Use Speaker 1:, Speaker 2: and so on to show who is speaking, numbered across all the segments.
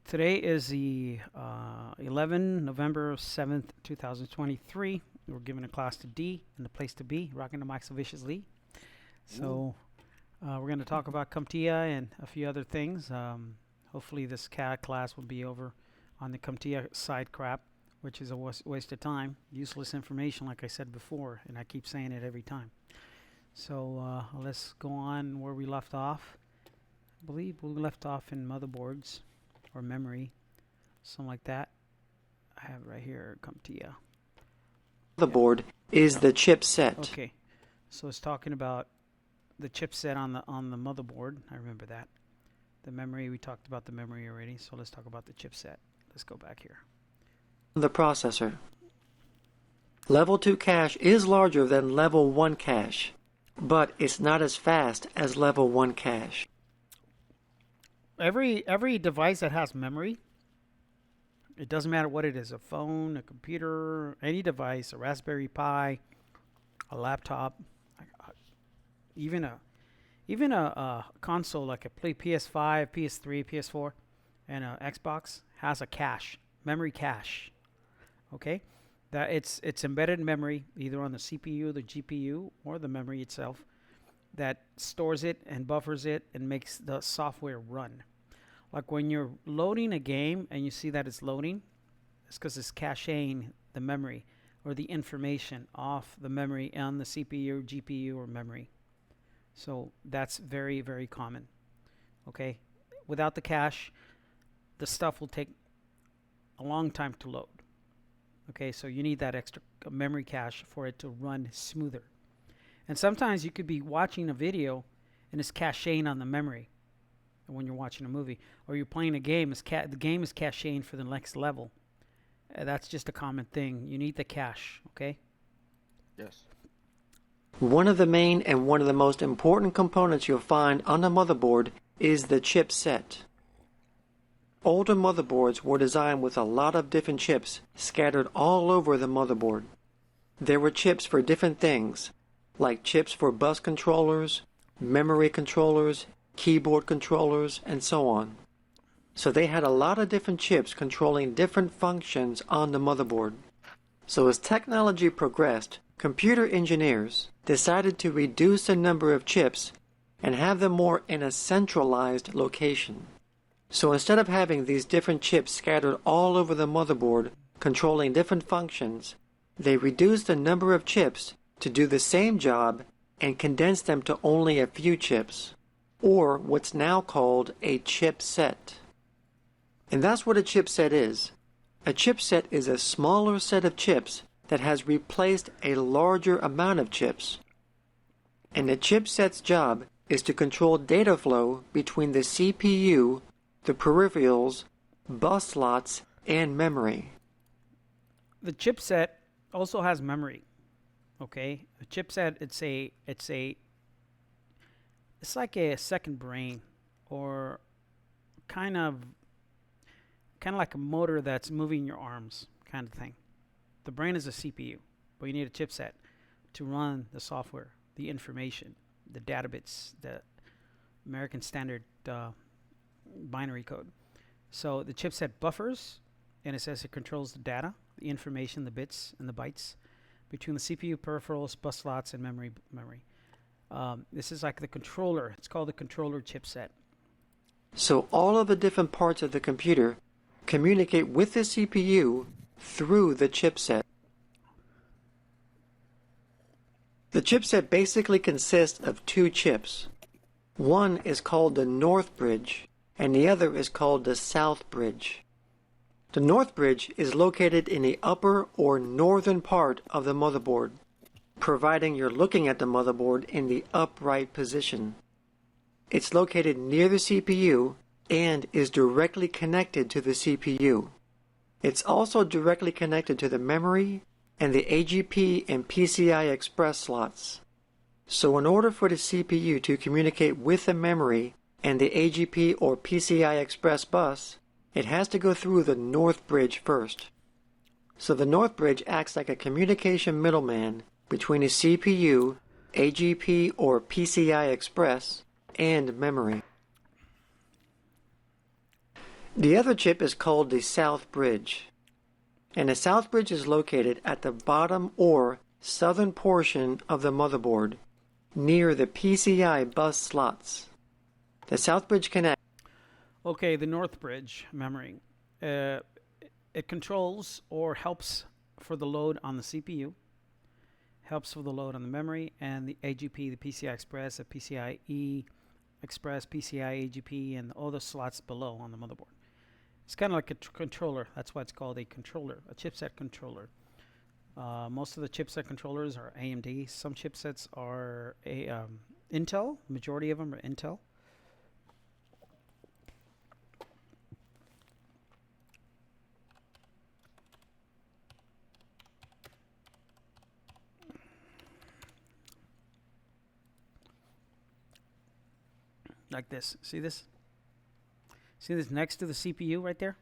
Speaker 1: Today is the 11 November 7th, 2023. We're giving a class to D and the place to be, rocking the mics of Vicious Lee. So we're going to talk about CompTIA and a few other things. Hopefully this CAD class will be over on the CompTIA side crap, which is a waste of time, useless information like I said before, and I keep saying it every time. So let's go on where we left off. I believe we left off in motherboards or memory, something like that. I have it right here, CompTIA.
Speaker 2: The board is the chipset.
Speaker 1: Okay, so it's talking about the chipset on the motherboard. I remember that. The memory, we talked about the memory already, so let's talk about the chipset. Let's go back here.
Speaker 2: The processor. Level 2 cache is larger than level 1 cache, but it's not as fast as level 1 cache.
Speaker 1: Every device that has memory, it doesn't matter what it is, a phone, a computer, any device, a Raspberry Pi, a laptop, even a console like a PS5, PS3, PS4, and a Xbox has a cache, memory cache. Okay, that it's embedded memory either on the CPU, the GPU, or the memory itself that stores it and buffers it and makes the software run. Like when you're loading a game and you see that it's loading, it's because it's caching the memory or the information off the memory on the CPU, GPU, or memory. So that's very, very common. Okay, without the cache, the stuff will take a long time to load. Okay, so you need that extra memory cache for it to run smoother. And sometimes you could be watching a video and it's caching on the memory when you're watching a movie, or you're playing a game, the game is caching for the next level. That's just a common thing. You need the cache, okay?
Speaker 3: Yes.
Speaker 2: One of the main and one of the most important components you'll find on the motherboard is the chipset. Older motherboards were designed with a lot of different chips scattered all over the motherboard. There were chips for different things, like chips for bus controllers, memory controllers, keyboard controllers, and so on. So they had a lot of different chips controlling different functions on the motherboard. So as technology progressed, computer engineers decided to reduce the number of chips and have them more in a centralized location. So instead of having these different chips scattered all over the motherboard controlling different functions, they reduced the number of chips to do the same job and condensed them to only a few chips, or what's now called a chipset. And that's what a chipset is. A chipset is a smaller set of chips that has replaced a larger amount of chips. And the chipset's job is to control data flow between the CPU, the peripherals, bus slots, and memory.
Speaker 1: The chipset also has memory. Okay, a chipset, it's like a second brain, or kind of like a motor that's moving your arms, kind of thing. The brain is a CPU, but you need a chipset to run the software, the information, the data bits, the American Standard binary code. So the chipset buffers, and it says it controls the data, the information, the bits and the bytes between the CPU, peripherals, bus slots, and memory. This is like the controller. It's called the controller chipset.
Speaker 2: So all of the different parts of the computer communicate with the CPU through the chipset. The chipset basically consists of two chips. One is called the North Bridge, and the other is called the South Bridge. The North Bridge is located in the upper or northern part of the motherboard, providing you're looking at the motherboard in the upright position. It's located near the CPU and is directly connected to the CPU. It's also directly connected to the memory and the AGP and PCI Express slots. So in order for the CPU to communicate with the memory and the AGP or PCI Express bus, it has to go through the North Bridge first. So the North Bridge acts like a communication middleman between a CPU, AGP or PCI Express, and memory. The other chip is called the South Bridge, and the South Bridge is located at the bottom or southern portion of the motherboard, near the PCI bus slots. The South Bridge connects.
Speaker 1: Okay, the North Bridge memory. Uh, it controls or helps for the load on the CPU, helps for the load on the memory, and the AGP, the PCI Express, the PCIe Express, PCI AGP, and all the slots below on the motherboard. It's kind of like a controller. That's why it's called a controller, a chipset controller. Most of the chipset controllers are AMD. Some chipsets are Intel. Majority of them are Intel. Like this. See this? See this next to the CPU right there?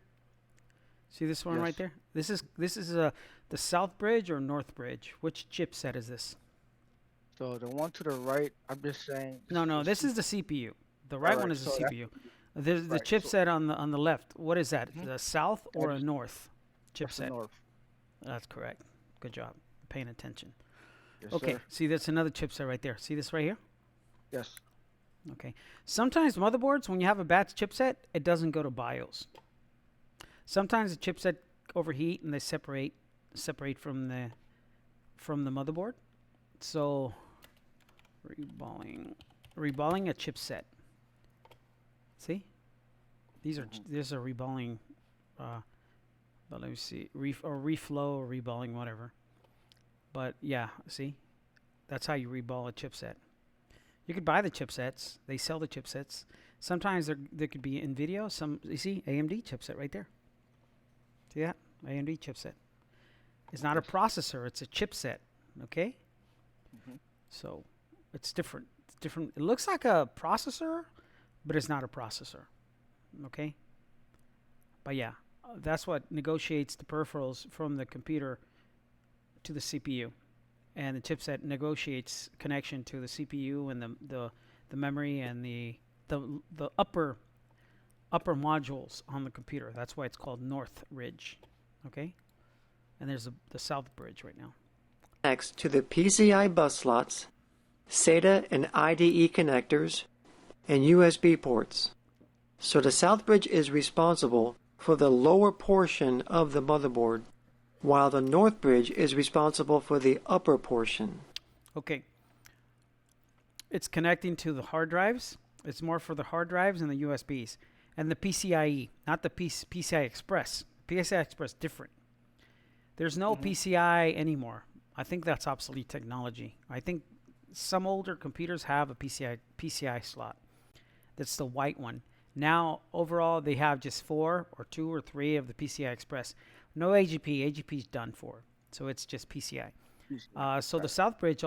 Speaker 1: See this one right there? This is the South Bridge or North Bridge. Which chipset is this?
Speaker 3: So the one to the right, I'm just saying.
Speaker 1: No, this is the CPU. The right one is the CPU. The
Speaker 3: right.
Speaker 1: chipset on the left. What is that?
Speaker 3: Mhm.
Speaker 1: The South or a North
Speaker 3: That's the
Speaker 1: chipset?
Speaker 3: north.
Speaker 1: That's correct. Good job. Paying attention.
Speaker 3: Yes,
Speaker 1: Okay.
Speaker 3: sir.
Speaker 1: See, that's another chipset right there. See this right here?
Speaker 3: Yes.
Speaker 1: Okay. Sometimes motherboards, when you have a bad chipset, it doesn't go to BIOS. Sometimes the chipset overheat and they separate from the motherboard. So reballing a chipset. See, these are there's a reballing. But let me see, reflow or reballing, whatever. But yeah, see, that's how you reball a chipset. You could buy the chipsets. They sell the chipsets. Sometimes there could be NVIDIA. Some you see AMD chipset right there. See that? AMD chipset. It's not a processor. It's a chipset. Okay.
Speaker 3: Mhm.
Speaker 1: So it's different. It's different. It looks like a processor, but it's not a processor. Okay. But yeah, that's what negotiates the peripherals from the computer to the CPU, and the chipset negotiates connection to the CPU and the memory and the upper modules on the computer. That's why it's called North Ridge. Okay, and there's the South Bridge right now.
Speaker 2: Next to the PCI bus slots, SATA and IDE connectors, and USB ports. So the South Bridge is responsible for the lower portion of the motherboard, while the North Bridge is responsible for the upper portion.
Speaker 1: Okay, it's connecting to the hard drives. It's more for the hard drives and the USBs and the PCIe, not the PCI Express. PCI Express different. There's no PCI anymore. I think that's obsolete technology. I think some older computers have a PCI slot. That's the white one. Now, overall, they have just 4 or 2 or 3 of the PCI Express. No AGP. AGP is done for. So it's just PCI. So the South Bridge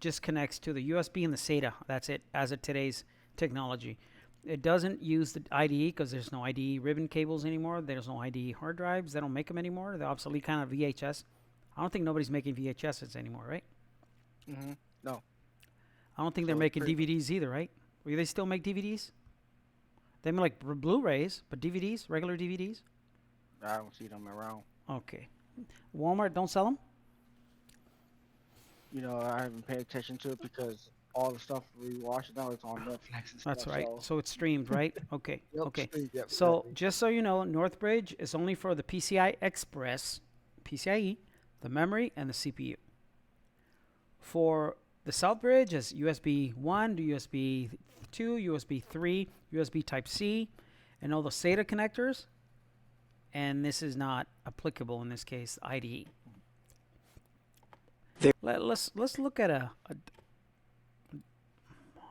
Speaker 1: just connects to the USB and the SATA. That's it, as of today's technology. It doesn't use the IDE because there's no IDE ribbon cables anymore. There's no IDE hard drives. They don't make them anymore. They're obsolete, kind of VHS. I don't think nobody's making VHSs anymore, right?
Speaker 3: No.
Speaker 1: I don't think they're making DVDs either, right? Or they still make DVDs? They make like Blu-rays, but DVDs, regular DVDs?
Speaker 3: I don't see them around.
Speaker 1: Okay. Walmart don't sell them?
Speaker 3: You know, I haven't paid attention to it because all the stuff we watch now is on Netflix and
Speaker 1: That's
Speaker 3: stuff.
Speaker 1: right. So it's streamed, right? Okay.
Speaker 3: Yep,
Speaker 1: Okay.
Speaker 3: streamed, yep,
Speaker 1: So
Speaker 3: exactly.
Speaker 1: just so you know, Northbridge is only for the PCI Express, PCIe, the memory, and the CPU. For the South Bridge is USB 1 to USB 2, USB 3, USB Type-C, and all the SATA connectors. And this is not applicable in this case, IDE. Let's look at a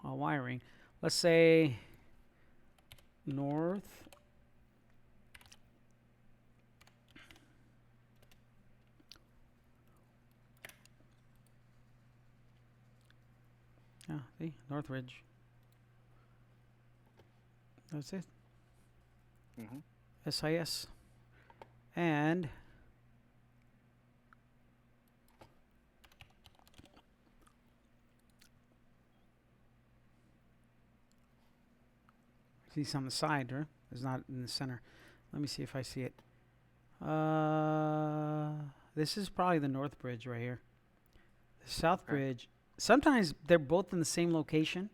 Speaker 1: wiring. Let's say north. Yeah, see, North Ridge. That's it. SIS. And see, it's on the side, right? It's not in the center. Let me see if I see it. This is probably the north bridge right here. The south
Speaker 3: Okay.
Speaker 1: bridge. Sometimes they're both in the same location.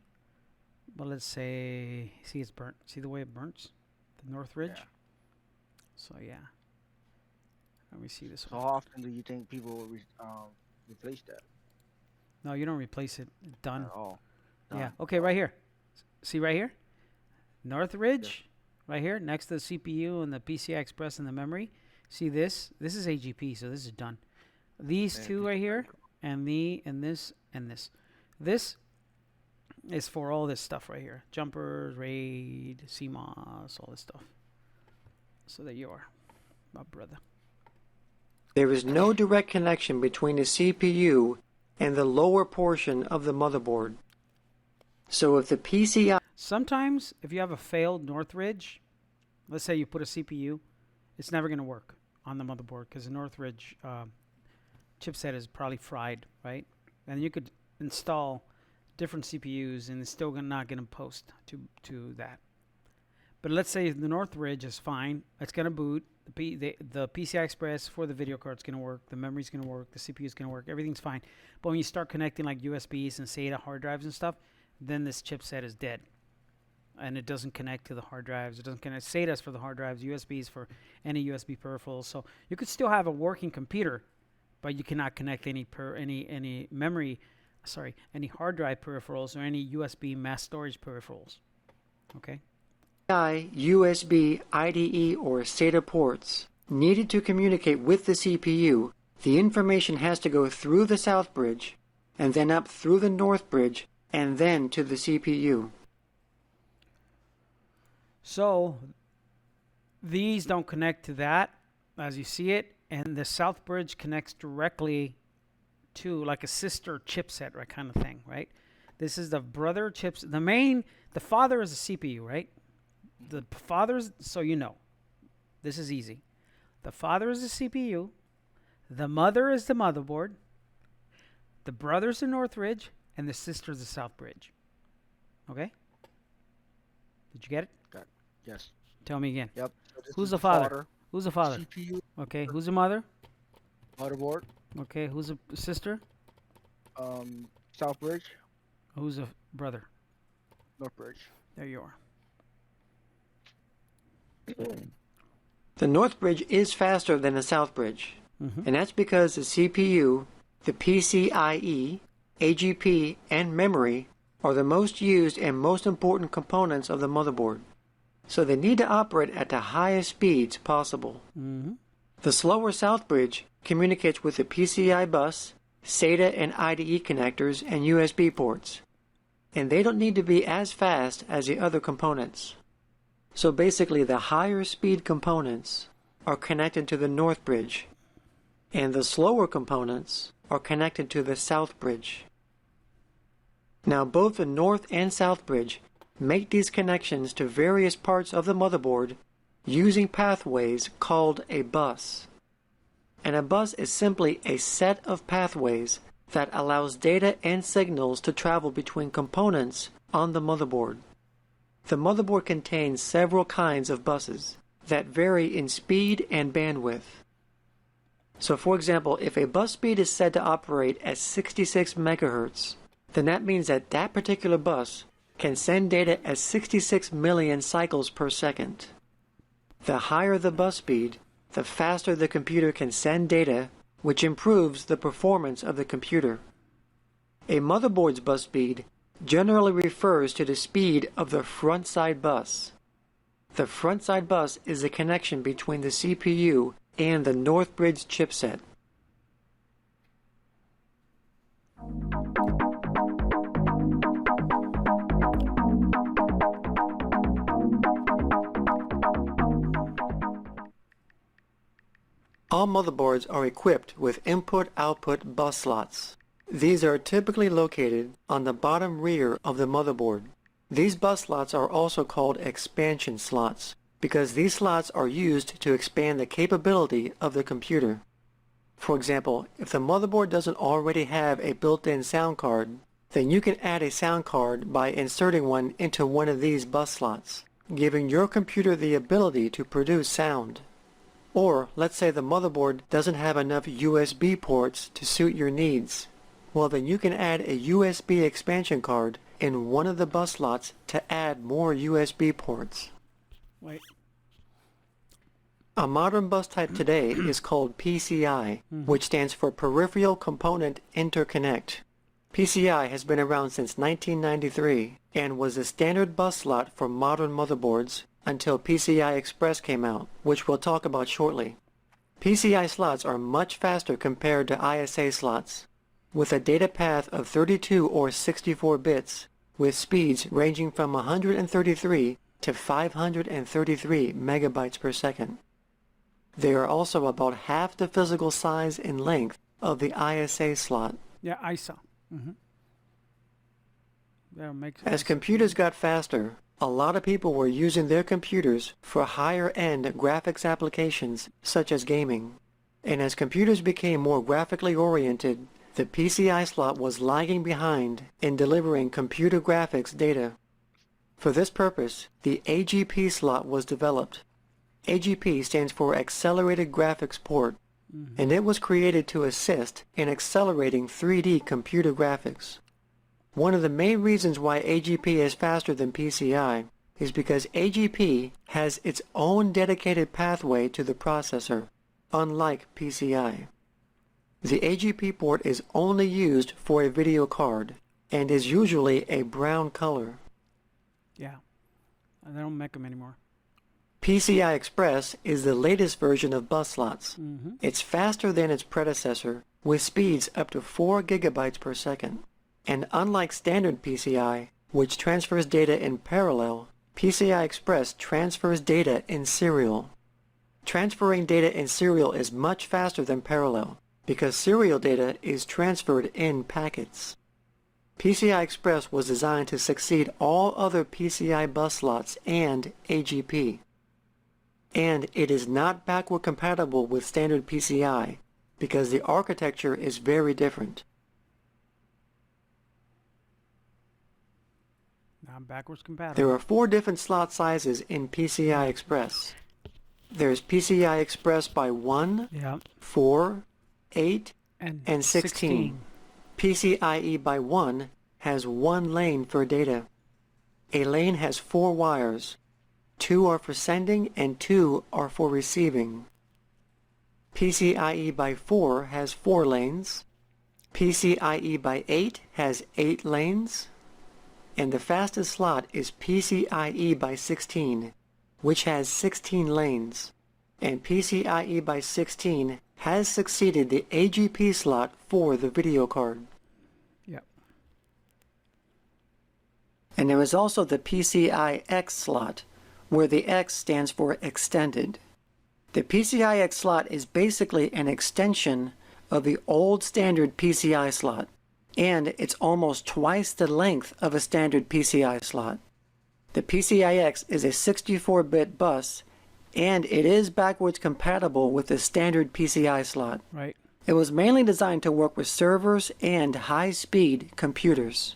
Speaker 1: But let's say, see it's burnt. See the way it burns? The north ridge?
Speaker 3: Yeah.
Speaker 1: So yeah. Let me see this
Speaker 3: So
Speaker 1: one.
Speaker 3: how often do you think people will replace that?
Speaker 1: No, you don't replace it. Done.
Speaker 3: At all?
Speaker 1: Yeah.
Speaker 3: Done.
Speaker 1: Okay, right here. See right here? North ridge. Right here, next to the CPU and the PCI Express and the memory. See this? This is AGP, so this is done. These
Speaker 3: Yeah,
Speaker 1: two right here, and this, and this. This is for all this stuff right here. Jumpers, RAID, CMOS, all this stuff. So there you are, my brother.
Speaker 2: There is no direct connection between the CPU and the lower portion of the motherboard. So if the PCI
Speaker 1: Sometimes, if you have a failed Northridge, let's say you put a CPU, it's never going to work on the motherboard because the Northridge chipset is probably fried, right? And you could install different CPUs and it's still not going to post to that. But let's say the Northridge is fine. It's going to boot. The PCI Express for the video card's going to work. The memory's going to work. The CPU is going to work. Everything's fine. But when you start connecting like USBs and SATA hard drives and stuff, then this chipset is dead. And it doesn't connect to the hard drives. It doesn't connect. SATA's for the hard drives. USBs for any USB peripherals. So you could still have a working computer, but you cannot connect any memory, any hard drive peripherals or any USB mass storage peripherals. Okay.
Speaker 2: USB, IDE, or SATA ports needed to communicate with the CPU, the information has to go through the south bridge, and then up through the north bridge, and then to the CPU.
Speaker 1: So these don't connect to that as you see it, and the south bridge connects directly to like a sister chipset, right, kind of thing, right? This is the brother chips. The father is a CPU, right? The father's, so you know, this is easy. The father is the CPU, the mother is the motherboard, the brother's the north ridge, and the sister's the south bridge. Okay? Did you get it?
Speaker 3: Yes.
Speaker 1: Tell me again.
Speaker 3: Yep. So this
Speaker 1: Who's
Speaker 3: is
Speaker 1: the father? Who's the father?
Speaker 3: CPU,
Speaker 1: Okay, who's the mother?
Speaker 3: motherboard,
Speaker 1: Okay, who's the sister?
Speaker 3: South Bridge,
Speaker 1: Who's the brother?
Speaker 3: North Bridge.
Speaker 1: There you are.
Speaker 2: The north bridge is faster than the south bridge, and that's because the CPU, the PCIe, AGP, and memory are the most used and most important components of the motherboard, so they need to operate at the highest speeds possible. The slower south bridge communicates with the PCI bus, SATA and IDE connectors, and USB ports, and they don't need to be as fast as the other components. So basically the higher speed components are connected to the north bridge, and the slower components are connected to the south bridge. Now both the north and south bridge make these connections to various parts of the motherboard using pathways called a bus. And a bus is simply a set of pathways that allows data and signals to travel between components on the motherboard. The motherboard contains several kinds of buses that vary in speed and bandwidth. So for example, if a bus speed is said to operate at 66 megahertz, then that means that that particular bus can send data at 66 million cycles per second. The higher the bus speed, the faster the computer can send data, which improves the performance of the computer. A motherboard's bus speed generally refers to the speed of the front side bus. The front side bus is the connection between the CPU and the north bridge chipset. All motherboards are equipped with input-output bus slots. These are typically located on the bottom rear of the motherboard. These bus slots are also called expansion slots because these slots are used to expand the capability of the computer. For example, if the motherboard doesn't already have a built-in sound card, then you can add a sound card by inserting one into one of these bus slots. giving your computer the ability to produce sound. Or let's say the motherboard doesn't have enough USB ports to suit your needs. Well, then you can add a USB expansion card in one of the bus slots to add more USB ports.
Speaker 1: Wait.
Speaker 2: A modern bus type today is called PCI, which stands for Peripheral Component Interconnect. PCI has been around since 1993 and was a standard bus slot for modern motherboards until PCI Express came out, which we'll talk about shortly. PCI slots are much faster compared to ISA slots, with a data path of 32 or 64 bits, with speeds ranging from 133 to 533 megabytes per second. They are also about half the physical size and length of the ISA slot.
Speaker 1: Yeah, ISA. That makes
Speaker 2: As
Speaker 1: sense.
Speaker 2: computers got faster, a lot of people were using their computers for higher-end graphics applications such as gaming. And as computers became more graphically oriented, the PCI slot was lagging behind in delivering computer graphics data. For this purpose, the AGP slot was developed. AGP stands for Accelerated Graphics Port, and it was created to assist in accelerating 3D computer graphics. One of the main reasons why AGP is faster than PCI is because AGP has its own dedicated pathway to the processor, unlike PCI. The AGP port is only used for a video card and is usually a brown color.
Speaker 1: Yeah. They don't make them anymore.
Speaker 2: PCI Express is the latest version of bus slots. It's faster than its predecessor, with speeds up to 4 gigabytes per second. And unlike standard PCI, which transfers data in parallel, PCI Express transfers data in serial. Transferring data in serial is much faster than parallel, because serial data is transferred in packets. PCI Express was designed to succeed all other PCI bus slots and AGP. And it is not backward compatible with standard PCI because the architecture is very different.
Speaker 1: Not backwards compatible.
Speaker 2: There are 4 different slot sizes in PCI Express. There's PCI Express by 1,
Speaker 1: Yeah.
Speaker 2: 4, 8,
Speaker 1: And,
Speaker 2: and 16. PCIe by 1 has 1 lane for data. A lane has 4 wires. 2 are for sending and 2 are for receiving. PCIe by 4 has 4 lanes. PCIe by 8 has 8 lanes. And the fastest slot is PCIe by 16, which has 16 lanes. And PCIe by 16 has succeeded the AGP slot for the video card.
Speaker 1: Yep.
Speaker 2: And there is also the PCI-X slot, where the X stands for extended. The PCI-X slot is basically an extension of the old standard PCI slot, and it's almost twice the length of a standard PCI slot. The PCI-X is a 64-bit bus, and it is backwards compatible with the standard PCI slot.
Speaker 1: Right.
Speaker 2: It was mainly designed to work with servers and high-speed computers.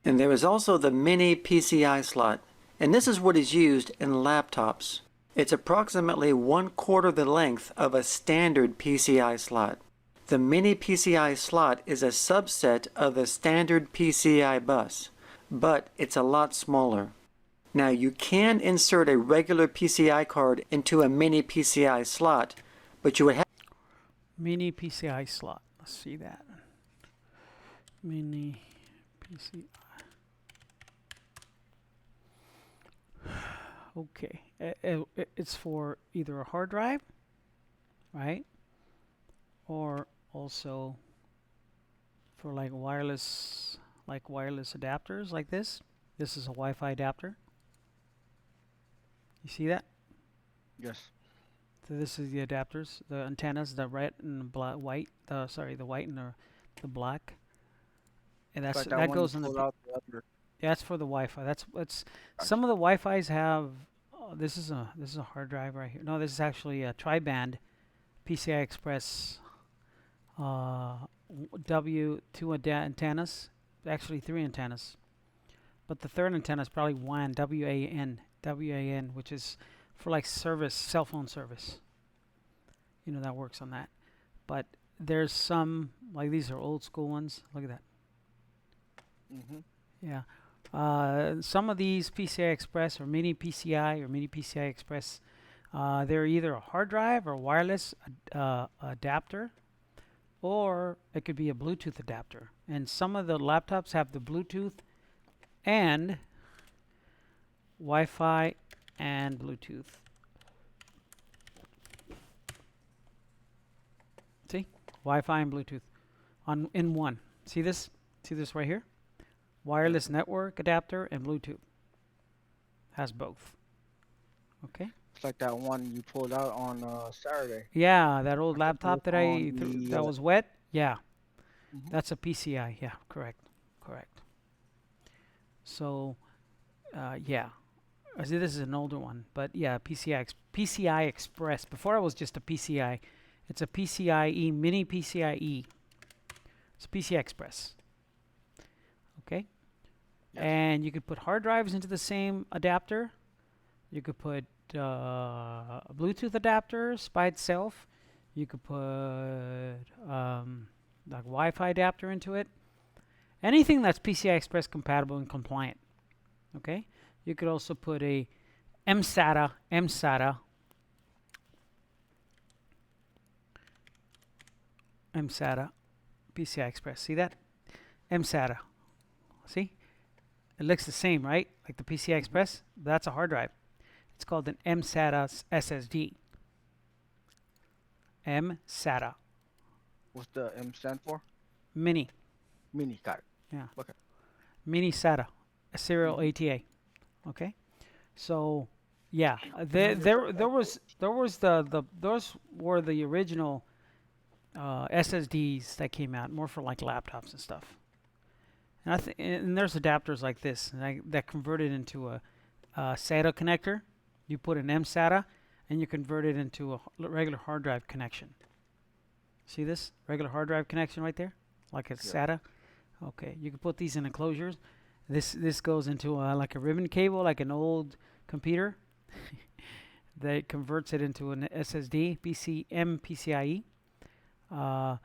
Speaker 2: And there is also the mini PCI slot, and this is what is used in laptops. It's approximately 1/4 the length of a standard PCI slot. The mini PCI slot is a subset of the standard PCI bus, but it's a lot smaller. Now you can insert a regular PCI card into a mini PCI slot, but you would have
Speaker 1: Mini PCI slot. Let's see that. Mini PCI. Okay. It's for either a hard drive, right? Or also for like wireless adapters like this. This is a Wi-Fi adapter. You see that?
Speaker 3: Yes.
Speaker 1: So this is the adapters, the antennas, the red and the white. The white and the black. And
Speaker 3: Like
Speaker 1: that
Speaker 3: one
Speaker 1: goes
Speaker 3: you
Speaker 1: in the.
Speaker 3: pull out the other.
Speaker 1: Yeah, that's for the Wi-Fi. Some of the Wi-Fi's have. This is a hard drive right here. No, this is actually a tri-band PCI Express W2 antennas. actually 3 antennas. But the third antenna is probably WAN, W-A-N, which is for like service, cell phone service. That works on that. But there's some, like these are old school ones. Look at that.
Speaker 3: Mhm.
Speaker 1: Yeah. Some of these PCI Express or mini PCI or mini PCI Express, they're either a hard drive or wireless adapter, or it could be a Bluetooth adapter. And some of the laptops have the Bluetooth and Wi-Fi and Bluetooth. See? Wi-Fi and Bluetooth in one. See this? See this right here? Wireless network adapter and Bluetooth. Has both. Okay?
Speaker 3: It's like that one you pulled out on Saturday.
Speaker 1: Yeah, that old laptop that I
Speaker 3: On
Speaker 1: threw,
Speaker 3: the,
Speaker 1: that was wet. Yeah,
Speaker 3: Mhm.
Speaker 1: that's a PCI. Yeah, correct. So, yeah. I see this is an older one, but yeah, PCI Express. Before it was just a PCI. It's a PCIe, mini PCIe. It's PCI Express. Okay?
Speaker 3: Yes.
Speaker 1: And you could put hard drives into the same adapter. You could put Bluetooth adapters by itself. You could put like Wi-Fi adapter into it. Anything that's PCI Express compatible and compliant. Okay? You could also put a MSATA PCI Express. See that? MSATA. See? It looks the same, right? Like the PCI Express. That's a hard drive. It's called an MSATA SSD. MSATA.
Speaker 3: What's the M stand for?
Speaker 1: Mini.
Speaker 3: Mini. Got it.
Speaker 1: Yeah.
Speaker 3: Okay.
Speaker 1: Mini SATA. A serial
Speaker 3: Mhm.
Speaker 1: ATA. Okay? So, yeah. There was those were the original SSDs that came out, more for like laptops and stuff. And there's adapters like this that converted into a SATA connector. You put an MSATA and you convert it into a regular hard drive connection. See this regular hard drive connection right there, like a SATA. Okay, you can put these in enclosures. This goes into like a ribbon cable, like an old computer. That converts it into an SSD, PCIe. The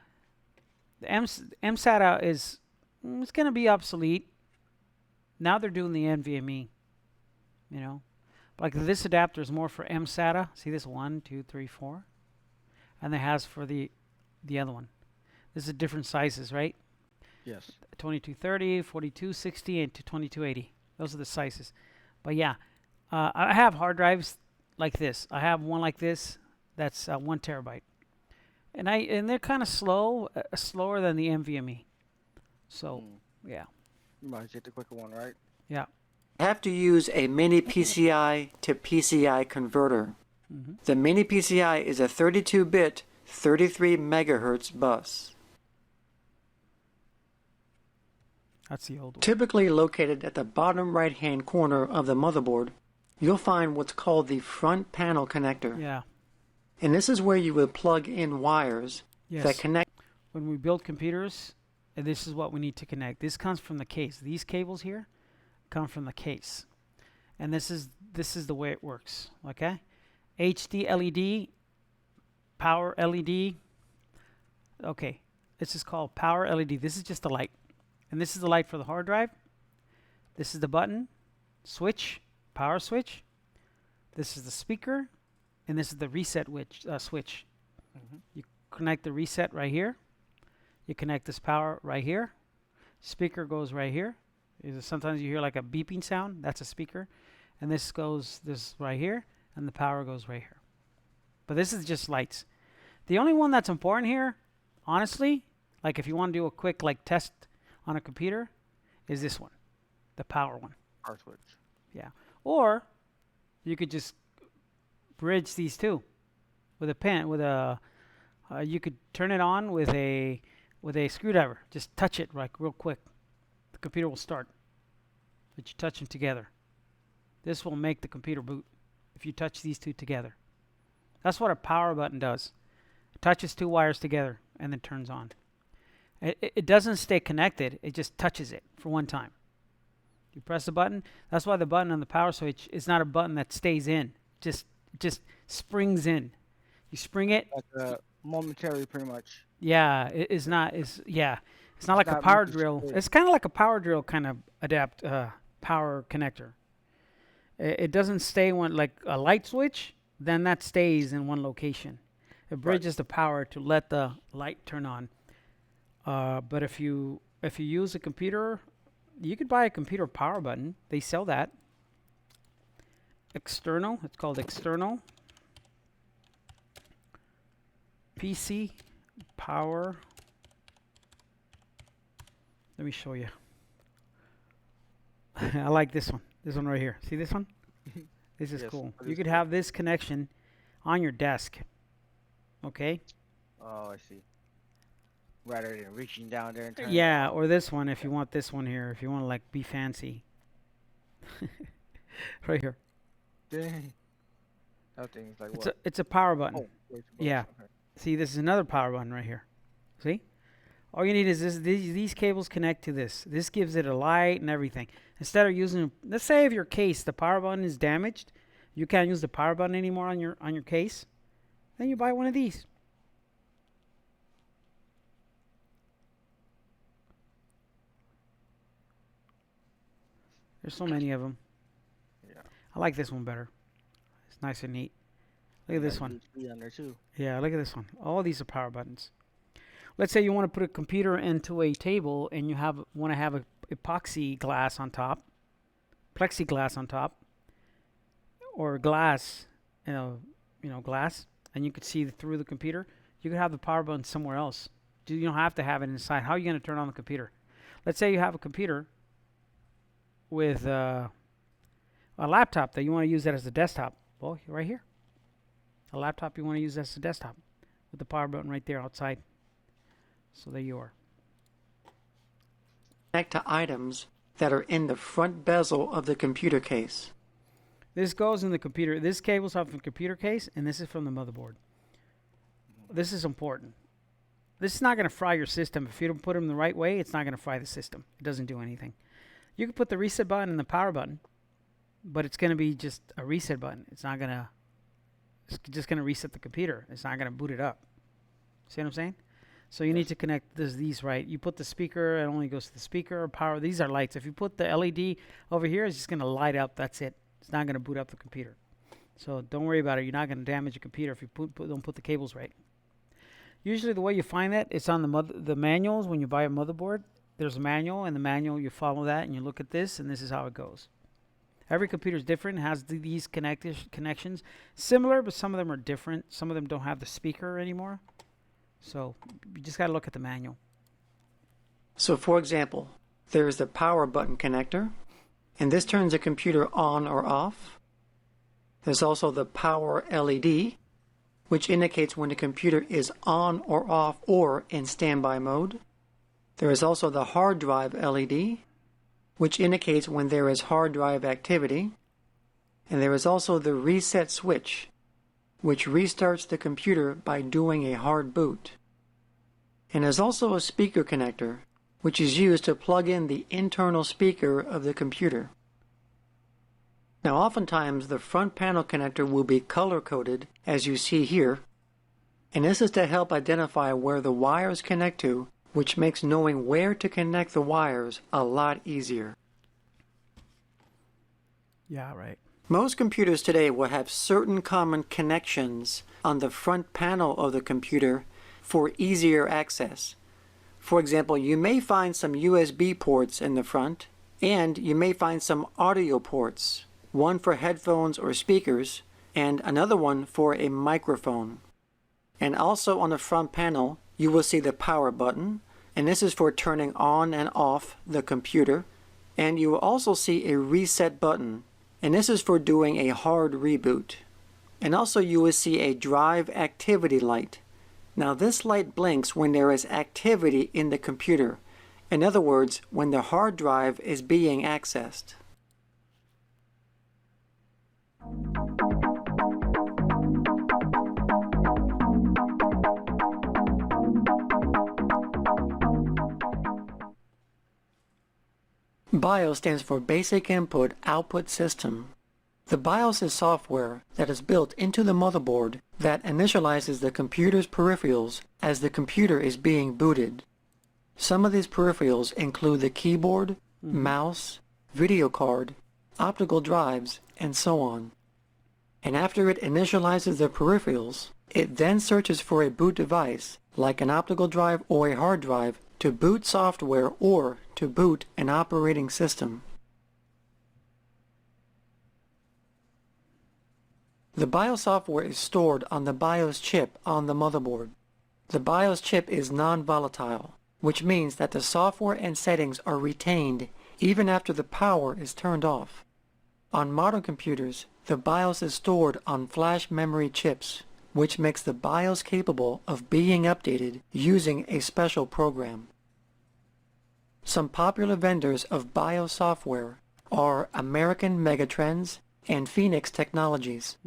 Speaker 1: MSATA is it's going to be obsolete. Now they're doing the NVMe. Like this adapter is more for MSATA. See this 1, 2, 3, 4, and it has for the other one. This is different sizes, right?
Speaker 3: Yes.
Speaker 1: 2230, 4260, and to 2280. Those are the sizes. But yeah, I have hard drives like this. I have one like this that's 1 terabyte, and they're kind of slower than the NVMe. So yeah,
Speaker 3: You might get the quicker one, right?
Speaker 1: yeah.
Speaker 2: Have to use a mini PCI to PCI converter. The mini PCI is a 32-bit, 33 megahertz bus.
Speaker 1: That's the old one.
Speaker 2: Typically located at the bottom right-hand corner of the motherboard, you'll find what's called the front panel connector.
Speaker 1: Yeah.
Speaker 2: And this is where you would plug in wires
Speaker 1: Yes.
Speaker 2: that connect.
Speaker 1: When we build computers, and this is what we need to connect. This comes from the case. These cables here come from the case, and this is the way it works. Okay, HD LED, power LED. Okay, this is called power LED. This is just the light, and this is the light for the hard drive. This is the button, switch, power switch. This is the speaker, and this is the reset switch. You connect the reset right here. You connect this power right here. Speaker goes right here. Sometimes you hear like a beeping sound. That's a speaker. And this goes this right here, and the power goes right here. But this is just lights. The only one that's important here, honestly, like if you want to do a quick like test on a computer, is this one, the power one.
Speaker 3: Power switch.
Speaker 1: Yeah. Or you could just bridge these two with a pen. You could turn it on with a screwdriver. Just touch it like real quick. The computer will start. But you touch them together. This will make the computer boot if you touch these two together. That's what a power button does. It touches two wires together and then turns on. It doesn't stay connected. It just touches it for one time. You press the button. That's why the button on the power switch is not a button that stays in. Just springs in. You spring it.
Speaker 3: Like momentary, pretty much.
Speaker 1: Yeah, it is not. It's not
Speaker 3: It's
Speaker 1: like a
Speaker 3: not
Speaker 1: power
Speaker 3: meant to
Speaker 1: drill.
Speaker 3: stay.
Speaker 1: It's kind of like a power drill kind of power connector. It doesn't stay one like a light switch. Then that stays in one location. It
Speaker 3: Right.
Speaker 1: bridges the power to let the light turn on. But if you use a computer, you could buy a computer power button. They sell that. External. It's called external PC power. Let me show you. I like this one. This one right here. See this one? This is
Speaker 3: Yes,
Speaker 1: cool.
Speaker 3: it
Speaker 1: You
Speaker 3: is
Speaker 1: could
Speaker 3: cool.
Speaker 1: have this connection on your desk. Okay?
Speaker 3: Oh, I see. Rather than reaching down there and turning it
Speaker 1: Yeah,
Speaker 3: on.
Speaker 1: or this one if you want this one here. If you want to like be fancy. Right here.
Speaker 3: Dang. That thing's like
Speaker 1: It's
Speaker 3: what?
Speaker 1: a power button.
Speaker 3: Oh, wait,
Speaker 1: Yeah.
Speaker 3: okay.
Speaker 1: See, this is another power button right here. See? All you need is these cables connect to this. This gives it a light and everything. Instead of using, let's say if your case, the power button is damaged, you can't use the power button anymore on your case, then you buy one of these. There's so many of them.
Speaker 3: Yeah.
Speaker 1: I like this one better. It's nice and neat. Look at
Speaker 3: Got
Speaker 1: this one.
Speaker 3: USB on there too.
Speaker 1: Yeah, look at this one. All these are power buttons. Let's say you want to put a computer into a table and you want to have a epoxy glass on top, plexiglass on top, or glass, glass, and you could see through the computer. You could have the power button somewhere else. You don't have to have it inside. How are you going to turn on the computer? Let's say you have a computer with a laptop that you want to use that as a desktop. Well, right here. A laptop you want to use as a desktop with the power button right there outside. So there you are.
Speaker 2: Connect to items that are in the front bezel of the computer case.
Speaker 1: This goes in the computer. This cable's off the computer case, and this is from the motherboard. This is important. This is not going to fry your system. If you don't put them the right way, it's not going to fry the system. It doesn't do anything. You can put the reset button and the power button, but it's going to be just a reset button. It's just going to reset the computer. It's not going to boot it up. See what I'm saying? So you need to connect these right. You put the speaker, it only goes to the speaker. Power, these are lights. If you put the LED over here, it's just going to light up. That's it. It's not going to boot up the computer. So don't worry about it. You're not going to damage your computer if you don't put the cables right. Usually the way you find that, it's on the manuals. When you buy a motherboard, there's a manual. In the manual, you follow that, and you look at this, and this is how it goes. Every computer is different, has these connections. Similar, but some of them are different. Some of them don't have the speaker anymore. So you just got to look at the manual.
Speaker 2: So for example, there is the power button connector, and this turns the computer on or off. There's also the power LED, which indicates when the computer is on or off or in standby mode. There is also the hard drive LED, which indicates when there is hard drive activity. And there is also the reset switch, which restarts the computer by doing a hard boot. And there's also a speaker connector, which is used to plug in the internal speaker of the computer. Now oftentimes the front panel connector will be color-coded, as you see here, and this is to help identify where the wires connect to, which makes knowing where to connect the wires a lot easier.
Speaker 1: Yeah, right.
Speaker 2: Most computers today will have certain common connections on the front panel of the computer for easier access. For example, you may find some USB ports in the front, and you may find some audio ports, one for headphones or speakers, and another one for a microphone. And also on the front panel, you will see the power button, and this is for turning on and off the computer. And you will also see a reset button, and this is for doing a hard reboot. And also you will see a drive activity light. Now this light blinks when there is activity in the computer. In other words, when the hard drive is being accessed. BIOS stands for Basic Input Output System. The BIOS is software that is built into the motherboard that initializes the computer's peripherals as the computer is being booted. Some of these peripherals include the keyboard, mouse, video card, optical drives, and so on. And after it initializes the peripherals, it then searches for a boot device, like an optical drive or a hard drive, to boot software or to boot an operating system. The BIOS software is stored on the BIOS chip on the motherboard. The BIOS chip is non-volatile, which means that the software and settings are retained even after the power is turned off. On modern computers, the BIOS is stored on flash memory chips, which makes the BIOS capable of being updated using a special program. Some popular vendors of BIOS software are American Megatrends and Phoenix Technologies.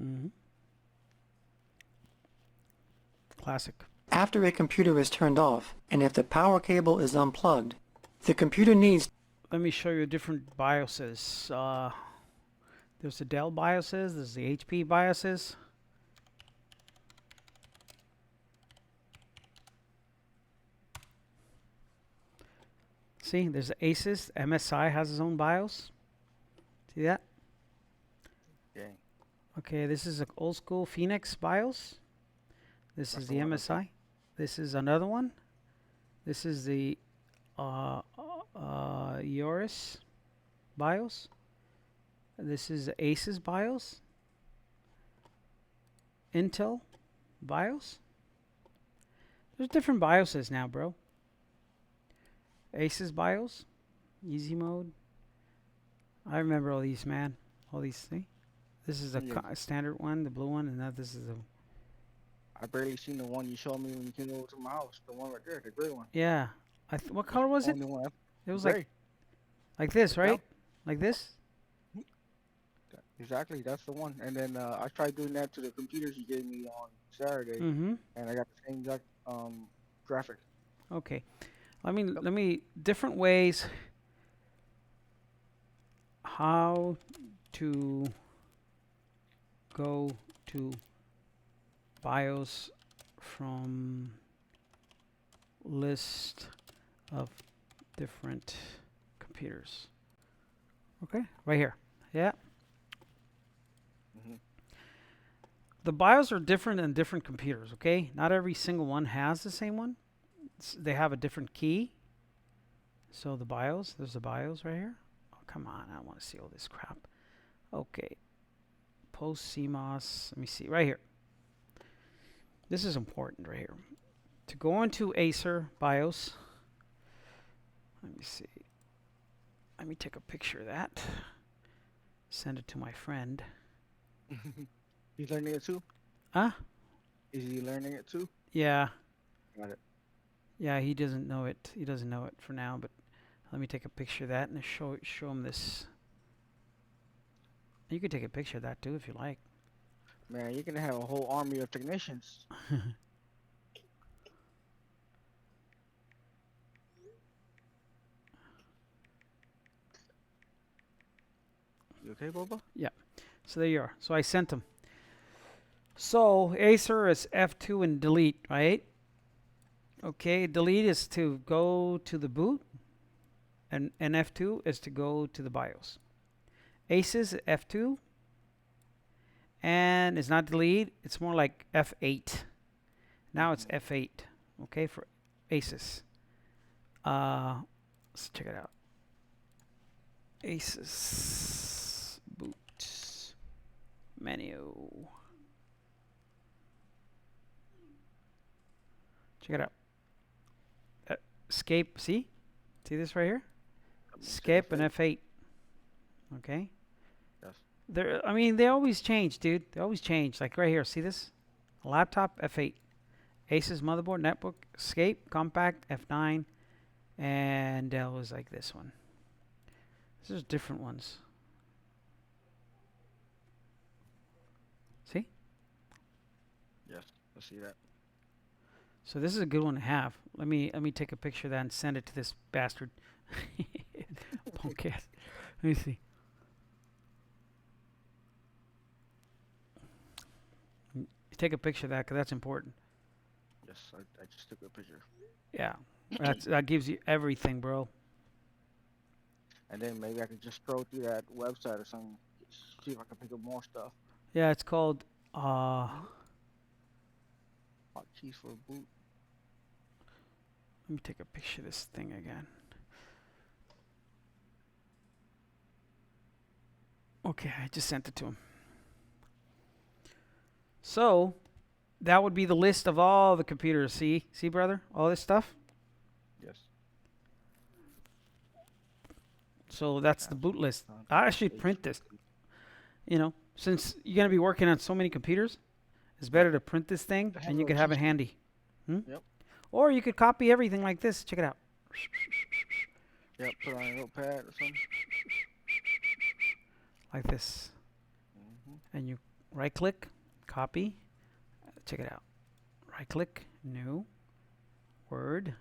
Speaker 1: Classic.
Speaker 2: After a computer is turned off, and if the power cable is unplugged, the computer needs...
Speaker 1: Let me show you different BIOSes. There's the Dell BIOSes, there's the HP BIOSes. See, there's the Asus. MSI has its own BIOS. See that?
Speaker 3: Yeah.
Speaker 1: Okay, this is an old school Phoenix BIOS. This
Speaker 3: That's
Speaker 1: is
Speaker 3: the
Speaker 1: the
Speaker 3: one, okay.
Speaker 1: MSI. This is another one. This is the Yoris BIOS. This is the Asus BIOS. Intel BIOS. There's different BIOSes now, bro. Asus BIOS. Easy mode. I remember all these, man. All these things. This is a
Speaker 3: Yeah.
Speaker 1: standard one, the blue one, and now this is a...
Speaker 3: I barely seen the one you showed me when you came over to my house. The one right there, the gray one.
Speaker 1: Yeah. What color was it?
Speaker 3: Only one.
Speaker 1: It was
Speaker 3: Gray.
Speaker 1: like this, right?
Speaker 3: Yep.
Speaker 1: Like this?
Speaker 3: Exactly, that's the one. And then I tried doing that to the computers you gave me on Saturday,
Speaker 1: Mm-hmm.
Speaker 3: and I got the same exact graphic.
Speaker 1: Okay. Let me different ways how to go to BIOS from list of different computers. Okay, right here. Yeah.
Speaker 3: Mhm.
Speaker 1: The BIOS are different in different computers, okay? Not every single one has the same one. They have a different key. So the BIOS, there's the BIOS right here. Oh, come on, I don't want to see all this crap. Okay. Post CMOS, let me see, right here. This is important right here. To go into Acer BIOS, let me see. Let me take a picture of that. Send it to my friend.
Speaker 3: He's learning it too?
Speaker 1: Huh?
Speaker 3: Is he learning it too?
Speaker 1: Yeah.
Speaker 3: Got it.
Speaker 1: Yeah, he doesn't know it. He doesn't know it for now, but let me take a picture of that and show him this. You could take a picture of that too if you like.
Speaker 3: Man, you're gonna have a whole army of technicians. You okay, Boba?
Speaker 1: So there you are. So I sent him. So Acer is F2 and delete, right? Okay, delete is to go to the boot, and F2 is to go to the BIOS. Aces F2, and it's not delete, it's more like F8. Now it's F8, okay, for Aces. Let's check it out. Aces boot menu. Check it out. Escape, see this right here? Escape and F8. Okay.
Speaker 3: Yes.
Speaker 1: They always change, dude. They always change. Like right here, see this? Laptop F8. Asus motherboard, netbook, escape, compact F9, and Dell is like this one. These are different ones. See?
Speaker 3: Yes. Let's see that.
Speaker 1: So this is a good one to have. Let me take a picture of that and send it to this bastard. Okay. Let me see. Take a picture of that because that's important.
Speaker 3: Yes, I just took a picture.
Speaker 1: Yeah. That gives you everything, bro.
Speaker 3: And then maybe I could just scroll through that website or something, see if I can pick up more stuff.
Speaker 1: Yeah, it's called let
Speaker 3: Hot keys for a boot.
Speaker 1: me take a picture of this thing again. Okay, I just sent it to him. So that would be the list of all the computers. See, brother, all this stuff.
Speaker 3: Yes.
Speaker 1: So that's the boot list. I should print this. You know, since you're gonna be working on so many computers, it's better to print this thing and you could have it handy.
Speaker 3: Yep.
Speaker 1: Or you could copy everything like this. Check it out.
Speaker 3: Yep. Put on a notepad or something.
Speaker 1: Like this.
Speaker 3: Mm-hmm.
Speaker 1: And you right click, copy. Check it out. Right click, new, Word.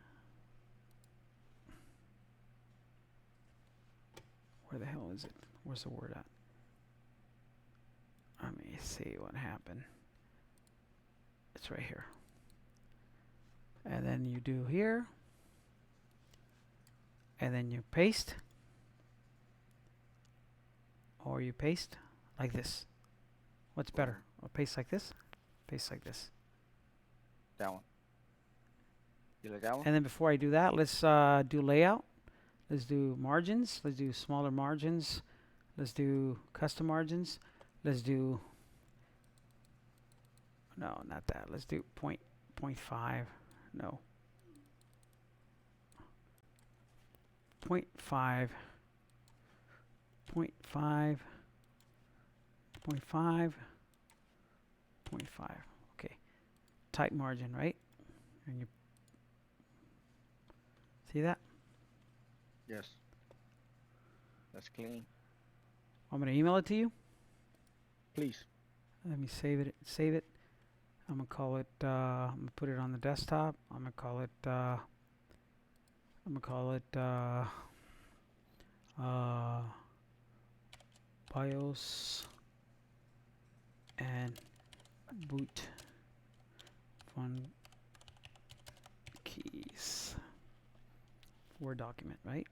Speaker 1: Where the hell is it? Where's the Word at? Let me see what happened. It's right here. And then you do here. And then you paste. Or you paste like this. What's better? Or paste like this? Paste like this.
Speaker 3: That one. You like that one?
Speaker 1: And then before I do that, let's do layout. Let's do margins. Let's do smaller margins. Let's do custom margins. Let's do, no, not that. Let's do 0.5. No. 0.5. 0.5. 0.5. 0.5. Okay. Tight margin, right? And you see that?
Speaker 3: Yes. That's clean.
Speaker 1: I'm gonna email it to you.
Speaker 3: Please.
Speaker 1: Let me save it. Save it. I'm gonna call it. I'm gonna put it on the desktop. I'm gonna call it. BIOS and boot fun keys. Word document, right?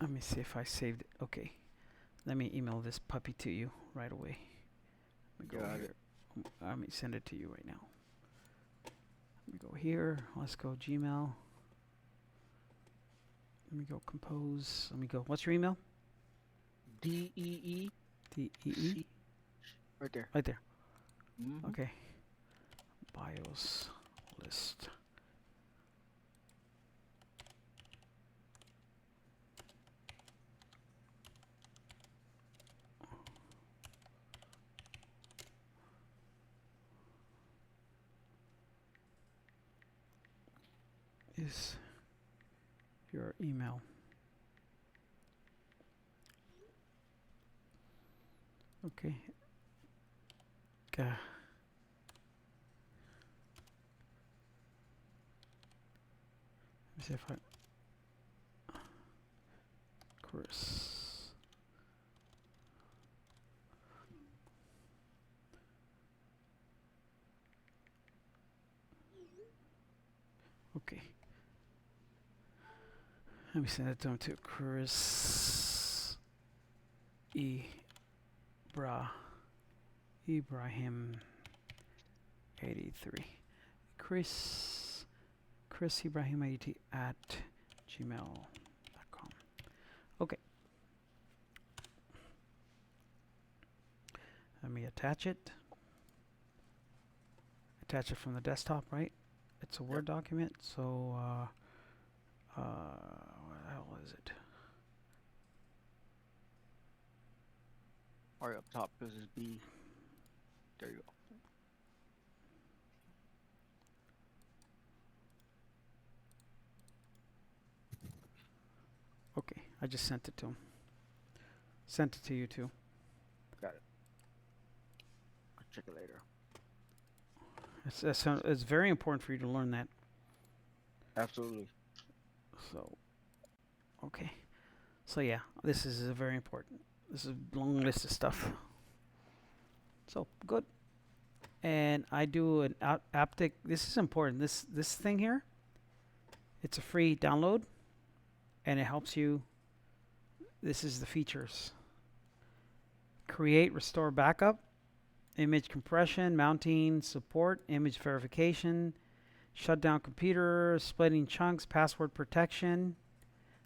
Speaker 1: Let me see if I saved it. Okay. Let me email this puppy to you right away. Let me go
Speaker 3: Got
Speaker 1: here. Let me send it to you right now. Let me go here. Let's go Gmail. Let me go compose. Let me go. What's your email?
Speaker 3: DEE.
Speaker 1: DEE.
Speaker 3: Right there.
Speaker 1: Right there.
Speaker 3: Mm-hmm.
Speaker 1: Okay. BIOS list. Is your email. Okay. Let me see if I. Chris. Okay. Let me send it to him to Chris Ibrahim 83. Chris Ibrahim 83 at gmail.com. Okay. Let me attach it. Attach it from the desktop, right? It's a Word document, so what the hell is it?
Speaker 3: Or up top because it's B. There you go.
Speaker 1: Okay, I just sent it to him. Sent it to you too.
Speaker 3: Got it. I'll check it later.
Speaker 1: It's very important for you to learn that.
Speaker 3: Absolutely.
Speaker 1: So, okay. So yeah, this is very important. This is a long list of stuff. So good. And I do an aptic. This is important. This thing here, it's a free download, and it helps you. This is the features: create, restore, backup, image compression, mounting, support, image verification, shut down computer, splitting chunks, password protection.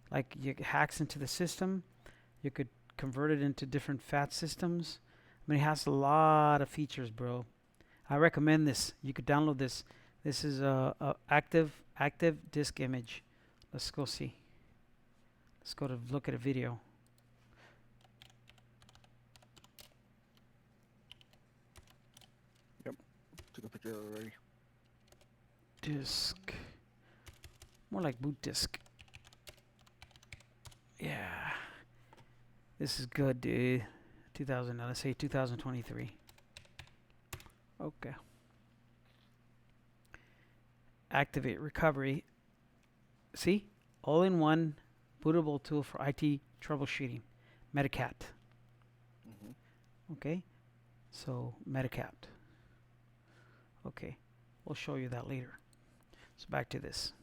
Speaker 1: Like you hacks into the system, you could convert it into different FAT systems. I mean, it has a lot of features, bro. I recommend this. You could download this. This is a active disk image. Let's go see. Let's go to look at a video.
Speaker 3: Yep. Took a picture already.
Speaker 1: Disk. More like boot disk. Yeah. This is good, dude. 2000. Let's say 2023. Okay. Activate recovery. See? All-in-one bootable tool for IT troubleshooting. Metacat. Okay. So, Metacat. Okay. We'll show you that later. So, back to this.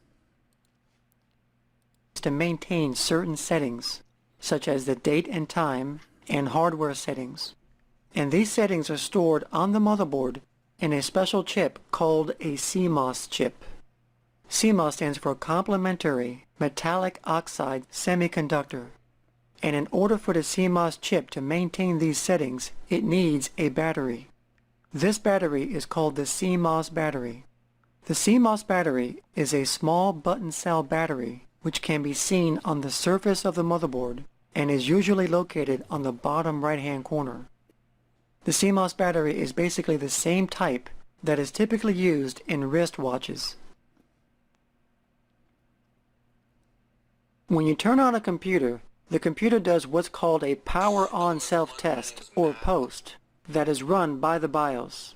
Speaker 2: To maintain certain settings, such as the date and time and hardware settings. And these settings are stored on the motherboard in a special chip called a CMOS chip. CMOS stands for Complementary Metallic Oxide Semiconductor. And in order for the CMOS chip to maintain these settings, it needs a battery. This battery is called the CMOS battery. The CMOS battery is a small button cell battery which can be seen on the surface of the motherboard and is usually located on the bottom right-hand corner. The CMOS battery is basically the same type that is typically used in wristwatches. When you turn on a computer, the computer does what's called a power-on self-test, or POST, that is run by the BIOS.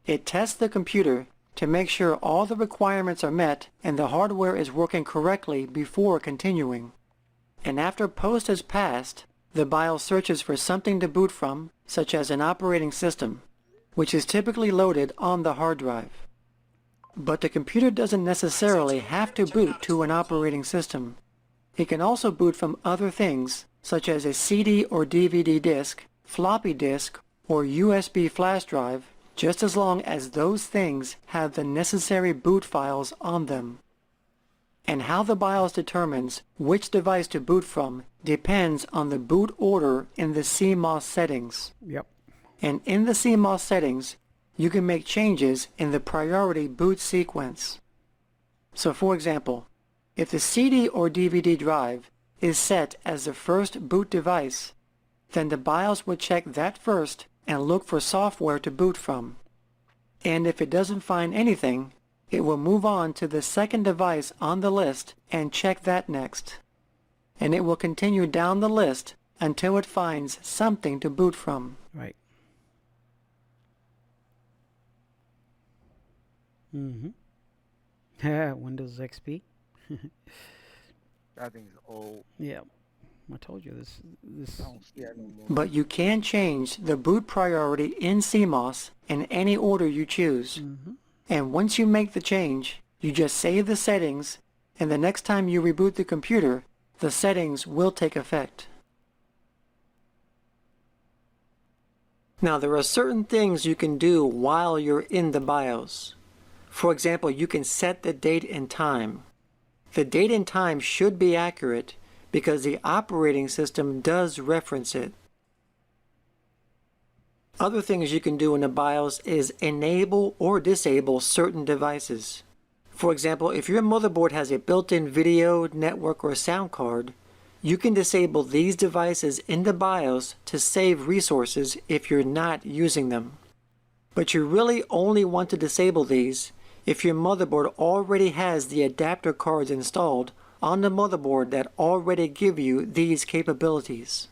Speaker 2: It tests the computer to make sure all the requirements are met and the hardware is working correctly before continuing. And after POST has passed, the BIOS searches for something to boot from, such as an operating system, which is typically loaded on the hard drive. But the computer doesn't necessarily have to boot to an operating system. It can also boot from other things, such as a CD or DVD disc, floppy disk, or USB flash drive, just as long as those things have the necessary boot files on them. And how the BIOS determines which device to boot from depends on the boot order in the CMOS settings.
Speaker 1: Yep.
Speaker 2: And in the CMOS settings, you can make changes in the priority boot sequence. So for example, if the CD or DVD drive is set as the first boot device, then the BIOS would check that first and look for software to boot from. And if it doesn't find anything, it will move on to the second device on the list and check that next. And it will continue down the list until it finds something to boot from.
Speaker 1: Right. Mm-hmm. Yeah, Windows XP.
Speaker 3: That thing's old.
Speaker 1: Yeah. I told you this.
Speaker 3: I don't see that no more.
Speaker 2: But you can change the boot priority in CMOS in any order you choose.
Speaker 1: Mm-hmm.
Speaker 2: And once you make the change, you just save the settings, and the next time you reboot the computer, the settings will take effect. Now there are certain things you can do while you're in the BIOS. For example, you can set the date and time. The date and time should be accurate because the operating system does reference it. Other things you can do in the BIOS is enable or disable certain devices. For example, if your motherboard has a built-in video, network, or sound card, you can disable these devices in the BIOS to save resources if you're not using them. But you really only want to disable these if your motherboard already has the adapter cards installed on the motherboard that already give you these capabilities.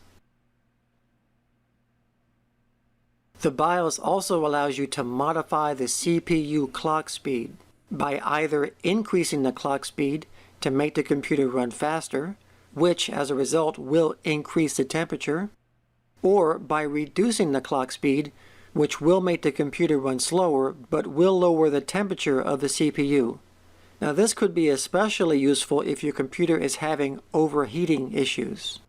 Speaker 2: The BIOS also allows you to modify the CPU clock speed by either increasing the clock speed to make the computer run faster, which as a result will increase the temperature, or by reducing the clock speed, which will make the computer run slower but will lower the temperature of the CPU. Now this could be especially useful if your computer is having overheating issues.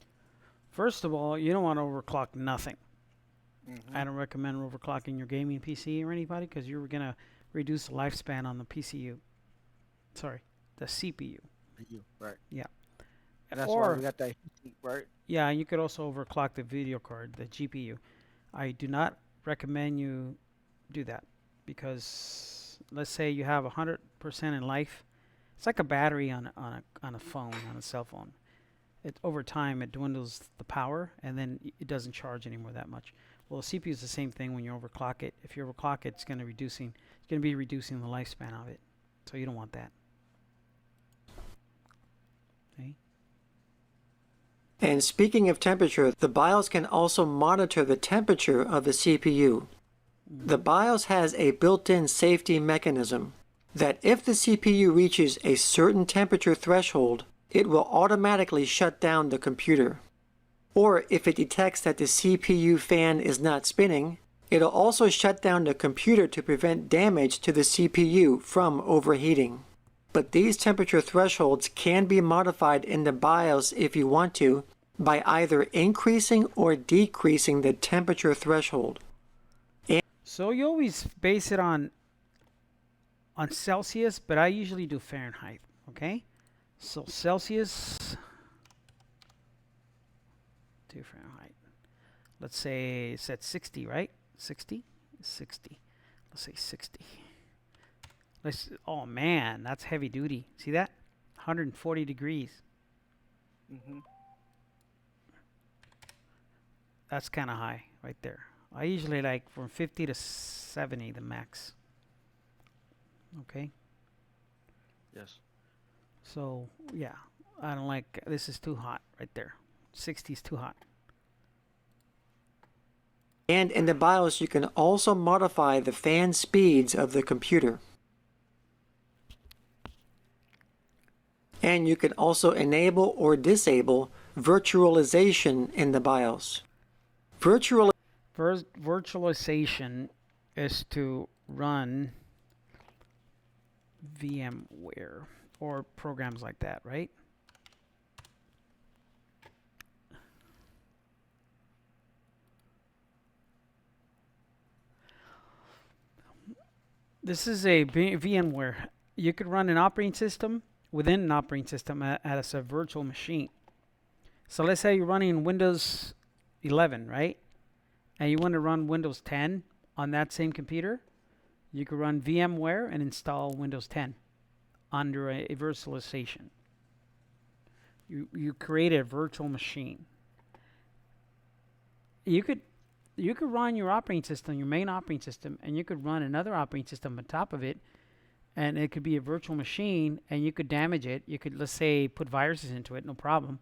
Speaker 1: First of all, you don't want to overclock nothing.
Speaker 3: Mm-hmm.
Speaker 1: I don't recommend overclocking your gaming PC or anybody because you're going to reduce the lifespan on the PCU. Sorry, the CPU.
Speaker 3: Right.
Speaker 1: Yeah.
Speaker 3: And that's why we got that heat, right?
Speaker 1: Yeah, and you could also overclock the video card, the GPU. I do not recommend you do that because let's say you have 100% in life. It's like a battery on a phone, on a cell phone. Over time it dwindles the power and then it doesn't charge anymore that much. Well, the CPU is the same thing when you overclock it. If you overclock it, it's going to be reducing the lifespan of it. So you don't want that. Okay.
Speaker 2: And speaking of temperature, the BIOS can also monitor the temperature of the CPU. The BIOS has a built-in safety mechanism that if the CPU reaches a certain temperature threshold, it will automatically shut down the computer. Or if it detects that the CPU fan is not spinning, it'll also shut down the computer to prevent damage to the CPU from overheating. But these temperature thresholds can be modified in the BIOS if you want to by either increasing or decreasing the temperature threshold.
Speaker 1: So you always base it on Celsius, but I usually do Fahrenheit, okay? So Celsius to Fahrenheit. Let's say it's at 60, right? 60? 60. Let's say 60. Oh man, that's heavy duty. See that? 140 degrees.
Speaker 3: Mm-hmm.
Speaker 1: That's kind of high right there. I usually like from 50 to 70, the max. Okay?
Speaker 3: Yes.
Speaker 1: So, yeah. I don't like, this is too hot right there. 60 is too hot.
Speaker 2: And in the BIOS, you can also modify the fan speeds of the computer. And you can also enable or disable virtualization in the BIOS.
Speaker 1: Virtualization is to run VMware or programs like that, right? This is a VMware. You could run an operating system within an operating system as a virtual machine. So let's say you're running Windows 11, right? And you want to run Windows 10 on that same computer. You could run VMware and install Windows 10 under a virtualization. You create a virtual machine. You could run your operating system, your main operating system, and you could run another operating system on top of it, and it could be a virtual machine, and you could damage it. You could, let's say, put viruses into it, no problem.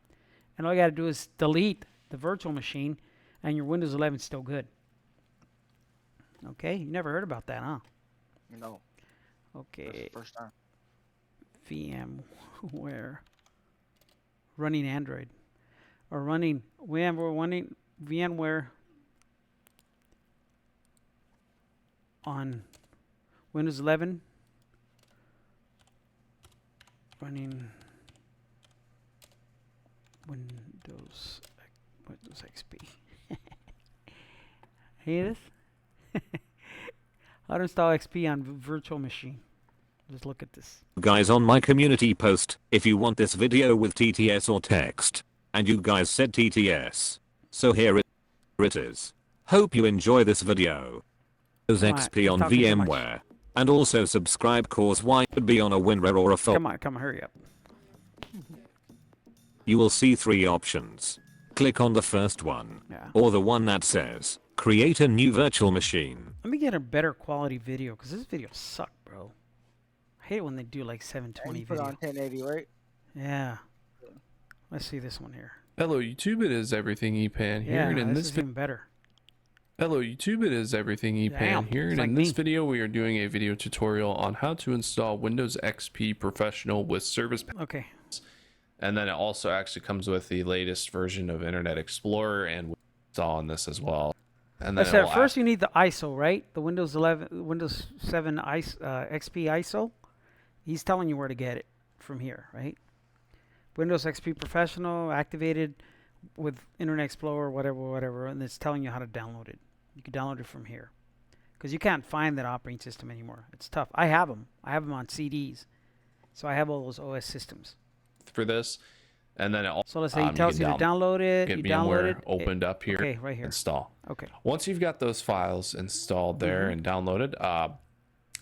Speaker 1: And all you got to do is delete the virtual machine, and your Windows 11 is still good. Okay, you never heard about that, huh?
Speaker 3: No.
Speaker 1: Okay.
Speaker 3: That's the first time.
Speaker 1: VMware running Android or running VMware on Windows 11 running Windows XP. Hear this? How to install XP on virtual machine. Just look at this.
Speaker 4: Guys, on my community post, if you want this video with TTS or text, and you guys said TTS. So here it is. Hope you enjoy this video. XP on VMware. And also subscribe cause why would be on a WinRAR or a phone.
Speaker 1: Come on, hurry up.
Speaker 4: You will see 3 options. Click on the first one.
Speaker 1: Yeah.
Speaker 4: Or the one that says, create a new virtual machine.
Speaker 1: Let me get a better quality video because this video sucks, bro. I hate it when they do like 720
Speaker 3: put
Speaker 1: video.
Speaker 3: on 1080, right?
Speaker 1: Yeah. Let's see this one here.
Speaker 5: Hello YouTube, it is Everything EPAN here,
Speaker 1: Yeah,
Speaker 5: and in
Speaker 1: this is even better.
Speaker 5: Hello YouTube, it is Everything EPAN
Speaker 1: Damn,
Speaker 5: here,
Speaker 1: it's
Speaker 5: and
Speaker 1: like
Speaker 5: in this
Speaker 1: me.
Speaker 5: video we are doing a video tutorial on how to install Windows XP Professional with Service Pack.
Speaker 1: Okay,
Speaker 5: And then it also actually comes with the latest version of Internet Explorer, and we install on this as well. And then
Speaker 1: I
Speaker 5: it
Speaker 1: said
Speaker 5: will
Speaker 1: first you need the ISO, right? The Windows 11, Windows 7 XP ISO. He's telling you where to get it from here, right? Windows XP Professional activated with Internet Explorer, whatever, and it's telling you how to download it. You can download it from here because you can't find that operating system anymore. It's tough. I have them. I have them on CDs, so I have all those OS systems.
Speaker 5: for this. And then it also,
Speaker 1: So let's say he tells you to download it.
Speaker 5: get
Speaker 1: You download
Speaker 5: VMware
Speaker 1: it.
Speaker 5: opened up here.
Speaker 1: Okay, right here.
Speaker 5: Install.
Speaker 1: Okay.
Speaker 5: Once you've got those files installed there and downloaded,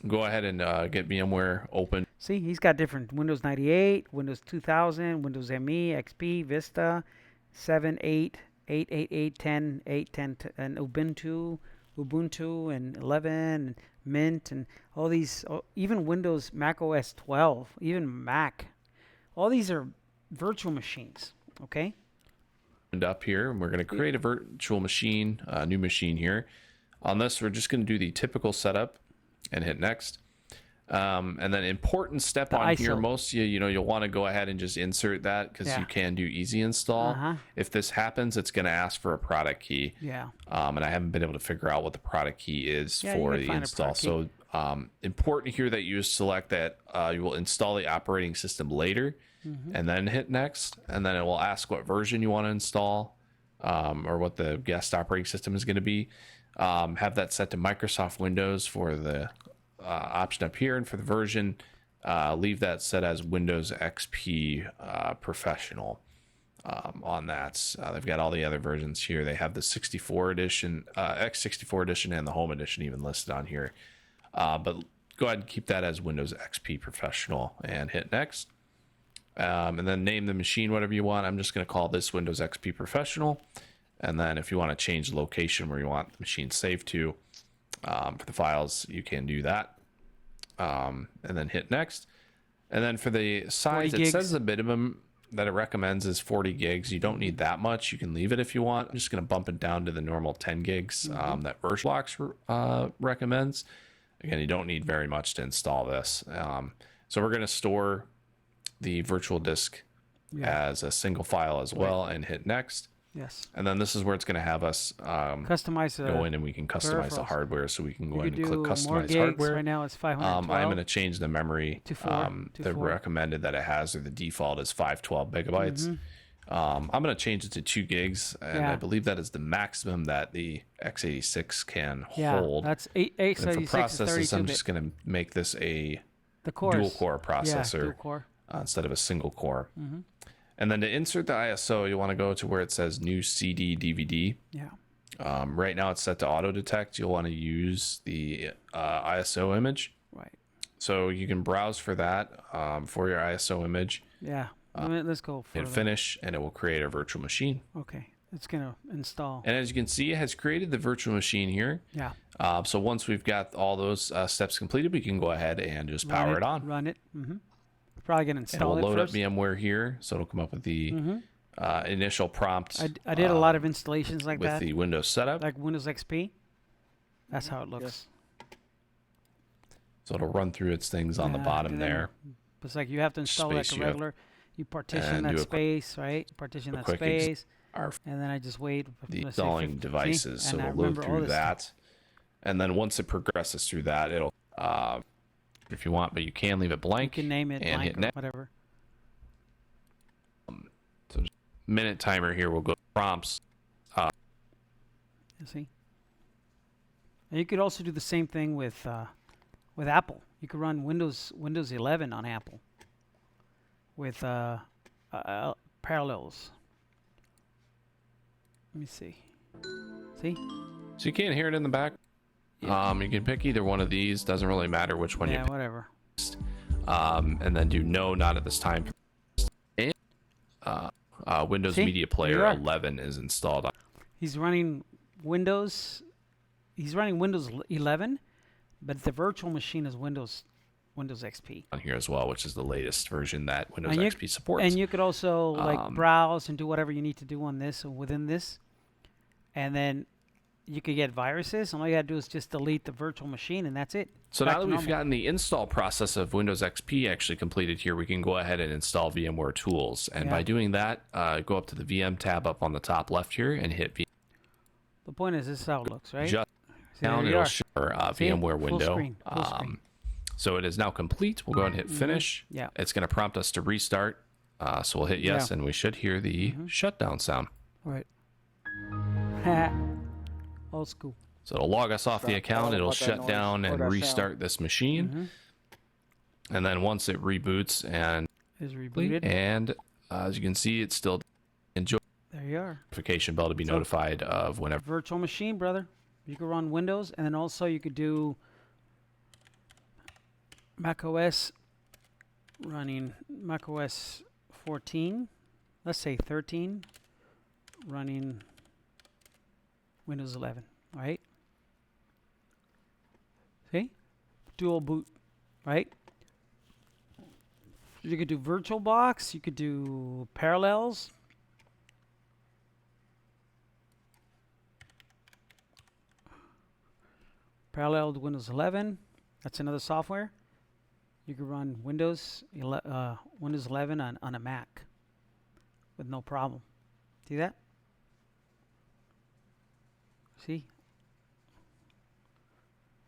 Speaker 5: go ahead and get VMware open.
Speaker 1: See, he's got different Windows 98, Windows 2000, Windows ME, XP, Vista, 7, 8, 8, 8, 8, 10, 8, 10, and Ubuntu, and 11, and Mint, and all these, even Windows, Mac OS 12, even Mac. All these are virtual machines, okay?
Speaker 5: Up here, and we're going to create a virtual machine, a new machine here. On this, we're just going to do the typical setup and hit next. And then important step
Speaker 1: The
Speaker 5: on
Speaker 1: ISO.
Speaker 5: here, most of you'll want to go ahead and just insert that because you can do easy install. If this happens, it's going to ask for a product key.
Speaker 1: Yeah.
Speaker 5: And I haven't been able to figure out what the product key is
Speaker 1: Yeah,
Speaker 5: for
Speaker 1: you can
Speaker 5: the
Speaker 1: find a
Speaker 5: install.
Speaker 1: product
Speaker 5: So important here that you select that you will install the operating system later and then hit next. And then it will ask what version you want to install or what the guest operating system is going to be. Have that set to Microsoft Windows for the option up here, and for the version, leave that set as Windows XP Professional on that. They've got all the other versions here. They have the 64 edition, X64 edition, and the Home edition even listed on here. But go ahead and keep that as Windows XP Professional and hit next. And then name the machine whatever you want. I'm just going to call this Windows XP Professional. And then if you want to change the location where you want the machine saved to for the files, you can do that. And then hit next. And then for the size, it says the minimum that it recommends is 40 gigs. You don't need that much. You can leave it if you want. I'm just going to bump it down to the normal 10 gigs that VirtualBox recommends. Again, you don't need very much to install this. So we're going to store the virtual disk as a single file as well and hit next.
Speaker 1: Yes.
Speaker 5: And then this is where it's going to have us
Speaker 1: Customize
Speaker 5: go in and we can customize the hardware. So we can go
Speaker 1: You
Speaker 5: ahead and click
Speaker 1: more
Speaker 5: customize
Speaker 1: gigs.
Speaker 5: hardware.
Speaker 1: Right now it's 512.
Speaker 5: I'm going to change the memory.
Speaker 1: To 4.
Speaker 5: The recommended that it has, or the default is 512 megabytes. I'm going to change it to 2 gigs, and I believe that is the maximum that the x86 can hold.
Speaker 1: That's
Speaker 5: And
Speaker 1: x86
Speaker 5: for
Speaker 1: is
Speaker 5: processors,
Speaker 1: 32
Speaker 5: I'm
Speaker 1: bit.
Speaker 5: just going to make this a
Speaker 1: The cores.
Speaker 5: dual core processor
Speaker 1: dual core.
Speaker 5: instead of a single core. And then to insert the ISO, you want to go to where it says new CD DVD.
Speaker 1: Yeah.
Speaker 5: Right now it's set to auto detect. You'll want to use the ISO image.
Speaker 1: Right.
Speaker 5: So you can browse for that for your ISO image.
Speaker 1: Yeah. Let's go for
Speaker 5: Hit finish, and it will create a virtual machine.
Speaker 1: Okay. It's going to install.
Speaker 5: And as you can see, it has created the virtual machine here.
Speaker 1: Yeah.
Speaker 5: So once we've got all those steps completed, we can go ahead and just power it on.
Speaker 1: Run it. Probably going to install
Speaker 5: It'll
Speaker 1: it
Speaker 5: load
Speaker 1: first.
Speaker 5: up VMware here, so it'll come up with the initial prompt.
Speaker 1: I did a lot of installations like
Speaker 5: with
Speaker 1: that.
Speaker 5: the Windows setup.
Speaker 1: Like Windows XP. That's how it looks.
Speaker 5: So it'll run through its things on the bottom
Speaker 1: and then
Speaker 5: there.
Speaker 1: It's like you have to install like
Speaker 5: Space
Speaker 1: a
Speaker 5: you have-
Speaker 1: regular. You partition
Speaker 5: and
Speaker 1: that
Speaker 5: do a
Speaker 1: space, right? Partition that
Speaker 5: quick
Speaker 1: space.
Speaker 5: Our
Speaker 1: And then I just wait.
Speaker 5: the
Speaker 1: let's say
Speaker 5: installing
Speaker 1: 50,
Speaker 5: devices, so
Speaker 1: and I
Speaker 5: it'll load
Speaker 1: remember all
Speaker 5: through
Speaker 1: this
Speaker 5: that. And then once it progresses through that, it'll, if you want, but you can leave it
Speaker 1: You
Speaker 5: blank.
Speaker 1: can name it
Speaker 5: and
Speaker 1: blank
Speaker 5: hit
Speaker 1: or
Speaker 5: next.
Speaker 1: whatever.
Speaker 5: So just minute timer here will go prompts.
Speaker 1: You see? And you could also do the same thing with Apple. You could run Windows 11 on Apple with parallels. Let me see. See?
Speaker 5: So you can't hear it in the back.
Speaker 1: Yeah.
Speaker 5: You can pick either one of these. Doesn't really matter which one you
Speaker 1: Yeah,
Speaker 5: pick.
Speaker 1: whatever.
Speaker 5: And then do no, not at this time. And Windows
Speaker 1: See?
Speaker 5: Media Player
Speaker 1: You're right.
Speaker 5: 11 is installed.
Speaker 1: He's running Windows 11, but the virtual machine is Windows XP.
Speaker 5: On here as well, which is the latest version that Windows
Speaker 1: And you-
Speaker 5: XP supports.
Speaker 1: And you could also like browse and do whatever you need to do on this or within this. And then you could get viruses, and all you gotta do is just delete the virtual machine, and that's it.
Speaker 5: So
Speaker 1: Back
Speaker 5: now
Speaker 1: to
Speaker 5: that we've
Speaker 1: normal.
Speaker 5: gotten the install process of Windows XP actually completed here, we can go ahead and install VMware tools. And by
Speaker 1: Yeah.
Speaker 5: doing that, go up to the VM tab up on the top left here and hit
Speaker 1: The point is, this is how it looks, right?
Speaker 5: just
Speaker 1: See, there
Speaker 5: down.
Speaker 1: you
Speaker 5: It'll
Speaker 1: are.
Speaker 5: show our
Speaker 1: See?
Speaker 5: VMware
Speaker 1: Full
Speaker 5: window.
Speaker 1: screen, full screen.
Speaker 5: So it is now complete. We'll go ahead and hit finish.
Speaker 1: Yeah.
Speaker 5: It's going to prompt us to restart. So we'll hit yes,
Speaker 1: Yeah.
Speaker 5: and we should hear the shutdown sound.
Speaker 1: All right. Old school.
Speaker 5: So it'll log us off the
Speaker 3: Stop
Speaker 5: account.
Speaker 3: all
Speaker 5: It'll
Speaker 3: about that
Speaker 5: shut
Speaker 3: noise
Speaker 5: down
Speaker 3: or
Speaker 5: and
Speaker 3: that sound.
Speaker 5: restart this machine. And then once it reboots and
Speaker 1: Is rebooted.
Speaker 5: as you can see, it's still enjoy
Speaker 1: There you are.
Speaker 5: notification bell to be notified of whenever.
Speaker 1: Virtual machine, brother. You could run Windows, and then also you could do Mac OS running Mac OS 14, let's say 13, running Windows 11, right? See? Dual boot, right? You could do VirtualBox, you could do Parallels. Parallel to Windows 11, that's another software. You could run Windows 11 on a Mac with no problem. See that? See?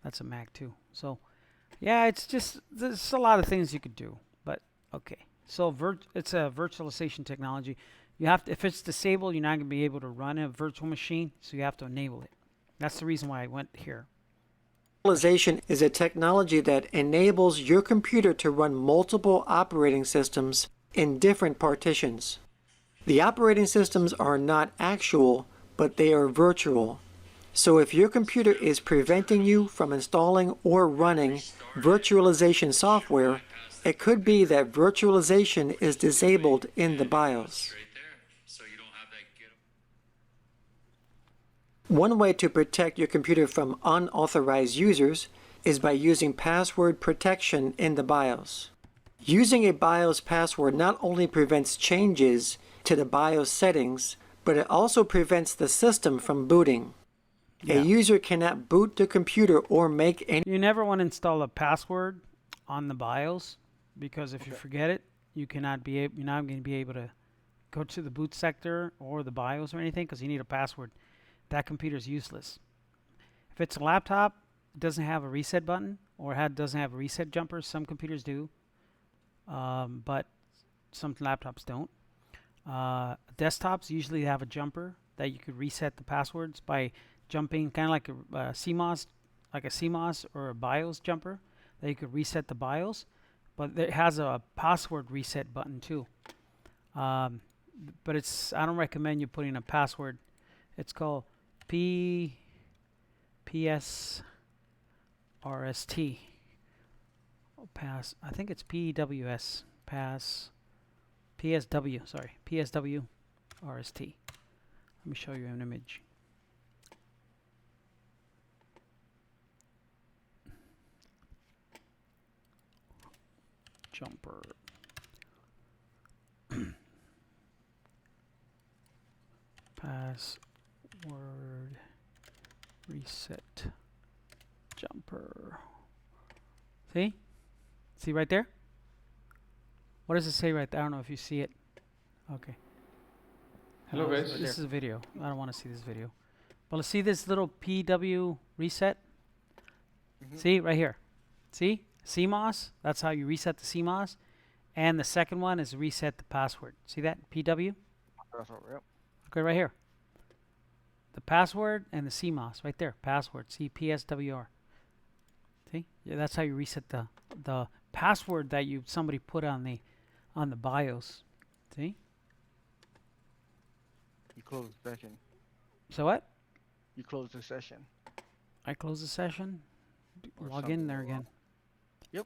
Speaker 1: That's a Mac too. So, yeah, it's just, there's a lot of things you could do, but okay. So it's a virtualization technology. You have to, if it's disabled, you're not going to be able to run a virtual machine, so you have to enable it. That's the reason why I went here.
Speaker 2: Virtualization is a technology that enables your computer to run multiple operating systems in different partitions. The operating systems are not actual, but they are virtual. So if your computer is preventing you from installing or running virtualization software, it could be that virtualization is disabled in the BIOS. One way to protect your computer from unauthorized users is by using password protection in the BIOS. Using a BIOS password not only prevents changes to the BIOS settings, but it also prevents the system from booting.
Speaker 1: Yeah.
Speaker 2: A user cannot boot the computer or make any
Speaker 1: You never want to install a password on the BIOS, because if you forget it, you're not going to be able to go to the boot sector or the BIOS or anything, because you need a password. That computer is useless. If it's a laptop, it doesn't have a reset button, or doesn't have a reset jumper. Some computers do, but some laptops don't. Desktops usually have a jumper that you could reset the passwords by jumping, kind of like a CMOS or a BIOS jumper, that you could reset the BIOS, but it has a password reset button too. But I don't recommend you putting a password. It's called PSRST. Pass. I think it's PWS. Pass. PSW. Sorry. PSW RST. Let me show you an image. Jumper. Password reset jumper. See? See right there? What does it say right there? I don't know if you see it. Okay.
Speaker 5: Hello, guys.
Speaker 1: This is a video. I don't want to see this video. But let's see this little PW reset. See right here. See? CMOS. That's how you reset the CMOS. And the second one is reset the password. See that? PW?
Speaker 3: That's all, yep.
Speaker 1: Okay, right here. The password and the CMOS right there. Password. See, PSWR. See? Yeah, that's how you reset the password that somebody put on the BIOS. See?
Speaker 3: You close the session.
Speaker 1: So what?
Speaker 3: You close the session.
Speaker 1: I close the session.
Speaker 3: Or
Speaker 1: Log in
Speaker 3: something
Speaker 1: there
Speaker 3: wrong.
Speaker 1: again.
Speaker 3: Yep.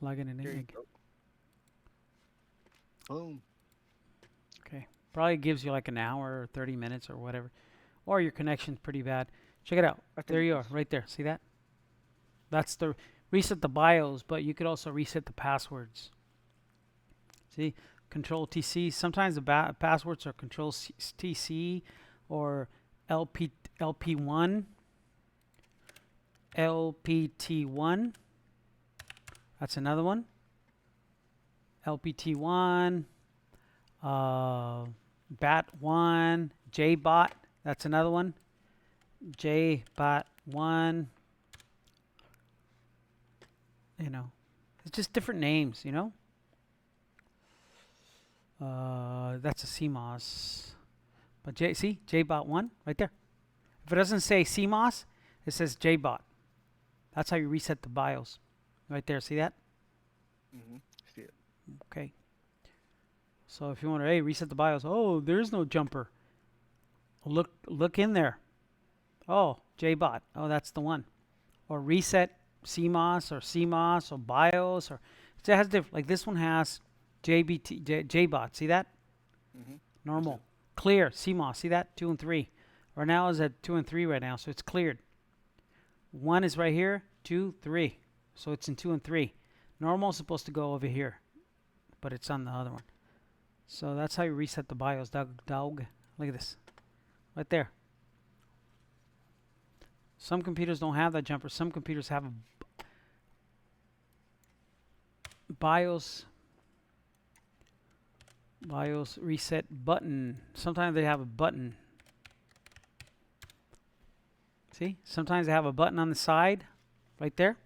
Speaker 1: Log in and
Speaker 3: There you
Speaker 1: in.
Speaker 3: go. Boom.
Speaker 1: Okay. Probably gives you like an hour or 30 minutes or whatever. Or your connection's pretty bad. Check it out.
Speaker 3: I think
Speaker 1: There you are, right there. See that? That's the reset the BIOS, but you could also reset the passwords. See? Control TC. Sometimes the passwords are Control TC or LP1, LPT1. That's another one. LPT1, BAT1, JBOT. That's another one. JBOT1. You know, it's just different names, you know. That's a CMOS. But see, JBOT1 right there. If it doesn't say CMOS, it says JBOT. That's how you reset the BIOS. Right there, see that?
Speaker 3: Mm-hmm. See it.
Speaker 1: Okay. So if you want to, hey, reset the BIOS. Oh, there's no jumper. Look in there. Oh, JBOT. Oh, that's the one. Or reset CMOS or CMOS or BIOS, or it has different. Like this one has JBOT. See that?
Speaker 3: Mm-hmm.
Speaker 1: Normal. Clear CMOS. See that? 2 and 3. Right now is at 2 and 3 right now, so it's cleared. 1 is right here. 2, 3. So it's in 2 and 3. Normal is supposed to go over here, but it's on the other one. So that's how you reset the BIOS, dog. Look at this. Right there. Some computers don't have that jumper. Some computers have a BIOS reset button. Sometimes they have a button. See? Sometimes they have a button on the side. Right there.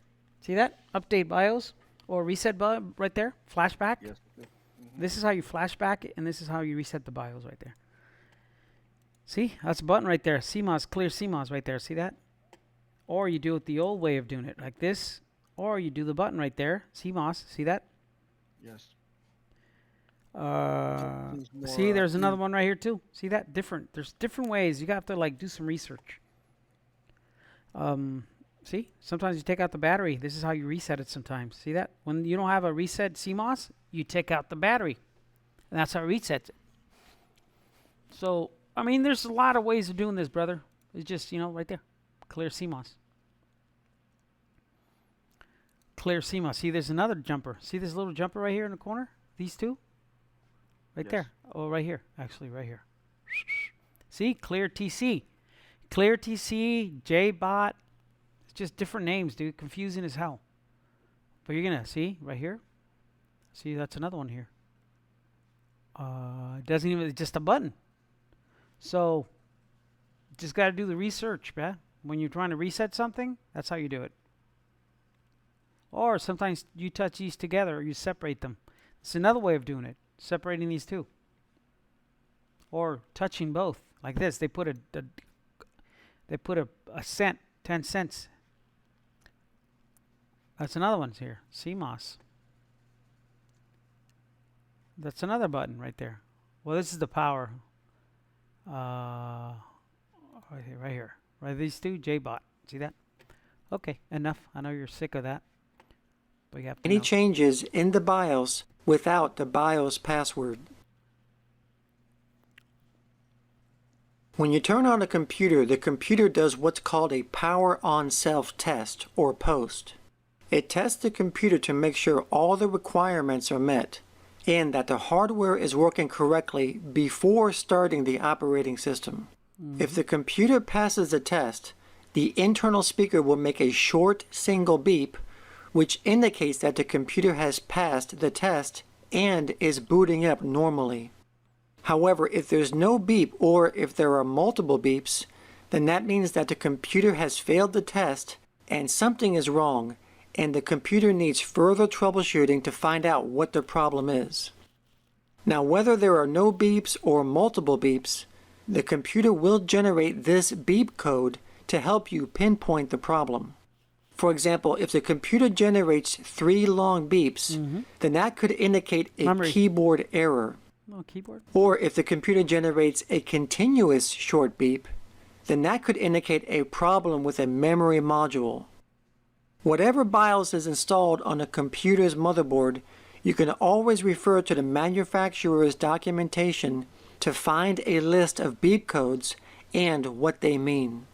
Speaker 1: See that? Update BIOS or reset button right there. Flashback.
Speaker 3: Yes. Mm-hmm.
Speaker 1: This is how you flashback it, and this is how you reset the BIOS right there. See? That's a button right there. CMOS, clear CMOS right there. See that? Or you do it the old way of doing it, like this. Or you do the button right there. CMOS. See that?
Speaker 3: Yes.
Speaker 1: See, there's another one right here too. See that? Different. There's different ways. You have to like do some research. See? Sometimes you take out the battery. This is how you reset it sometimes. See that? When you don't have a reset CMOS, you take out the battery. And that's how it resets it. So, I mean, there's a lot of ways of doing this, brother. It's just, right there. Clear CMOS. Clear CMOS. See, there's another jumper. See this little jumper right here in the corner? These two? Right
Speaker 3: Yes.
Speaker 1: there. Oh, right here. Actually, right here. See? Clear TC. Clear TC, JBOT. It's just different names, dude. Confusing as hell. But you're going to see right here. See, that's another one here. It doesn't even, it's just a button. So, just got to do the research, man. When you're trying to reset something, that's how you do it. Or sometimes you touch these together or you separate them. It's another way of doing it. Separating these two. Or touching both. Like this. They put a cent, 10 cents. That's another one here. CMOS. That's another button right there. Well, this is the power. Right here. Right, these two, JBOT. See that? Okay, enough. I know you're sick of that. But you have to
Speaker 2: Any
Speaker 1: know.
Speaker 2: changes in the BIOS without the BIOS password. When you turn on a computer, the computer does what's called a power on self test or post. It tests the computer to make sure all the requirements are met and that the hardware is working correctly before starting the operating system. If the computer passes the test, the internal speaker will make a short single beep, which indicates that the computer has passed the test and is booting up normally. However, if there's no beep or if there are multiple beeps, then that means that the computer has failed the test and something is wrong, and the computer needs further troubleshooting to find out what the problem is. Now, whether there are no beeps or multiple beeps, the computer will generate this beep code to help you pinpoint the problem. For example, if the computer generates 3 long beeps, then that could indicate a keyboard error.
Speaker 1: Oh, keyboard.
Speaker 2: Or if the computer generates a continuous short beep, then that could indicate a problem with a memory module. Whatever BIOS is installed on a computer's motherboard, you can always refer to the manufacturer's documentation to find a list of beep codes and what they mean.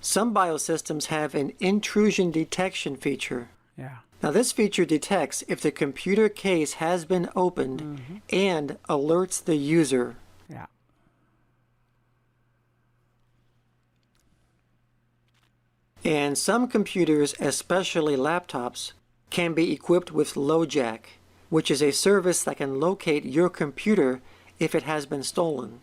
Speaker 2: Some BIOS systems have an intrusion detection feature.
Speaker 1: Yeah.
Speaker 2: Now this feature detects if the computer case has been opened and alerts the user.
Speaker 1: Yeah.
Speaker 2: And some computers, especially laptops, can be equipped with LoJack, which is a service that can locate your computer if it has been stolen.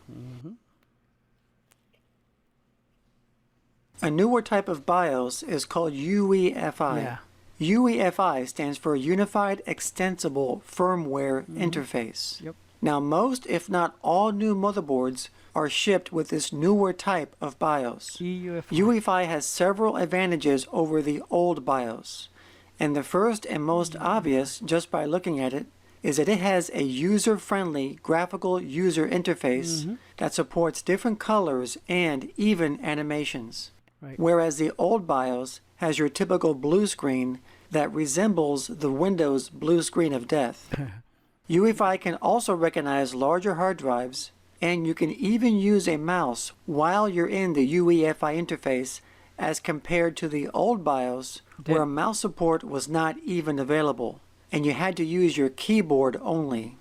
Speaker 2: A newer type of BIOS is called UEFI.
Speaker 1: Yeah.
Speaker 2: UEFI stands for Unified Extensible Firmware Interface.
Speaker 1: Yep.
Speaker 2: Now, most, if not all, new motherboards are shipped with this newer type of BIOS.
Speaker 1: UEFI.
Speaker 2: UEFI has several advantages over the old BIOS. And the first and most obvious, just by looking at it, is that it has a user-friendly graphical user interface that supports different colors and even animations.
Speaker 1: Right.
Speaker 2: Whereas the old BIOS has your typical blue screen that resembles the Windows blue screen of death. UEFI can also recognize larger hard drives, and you can even use a mouse while you're in the UEFI interface as compared to the old BIOS where mouse support was not even available, and you had to use your keyboard only.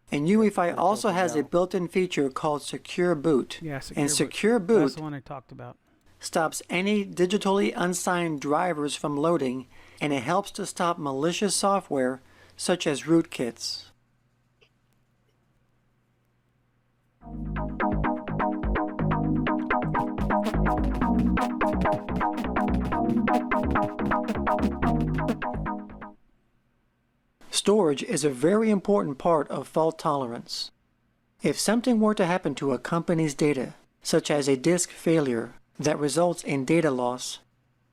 Speaker 2: And UEFI also has a built-in feature called Secure Boot.
Speaker 1: Yeah,
Speaker 2: And Secure
Speaker 1: That's
Speaker 2: Boot
Speaker 1: the one I talked about.
Speaker 2: stops any digitally unsigned drivers from loading, and it helps to stop malicious software such as rootkits. Storage is a very important part of fault tolerance. If something were to happen to a company's data, such as a disk failure that results in data loss,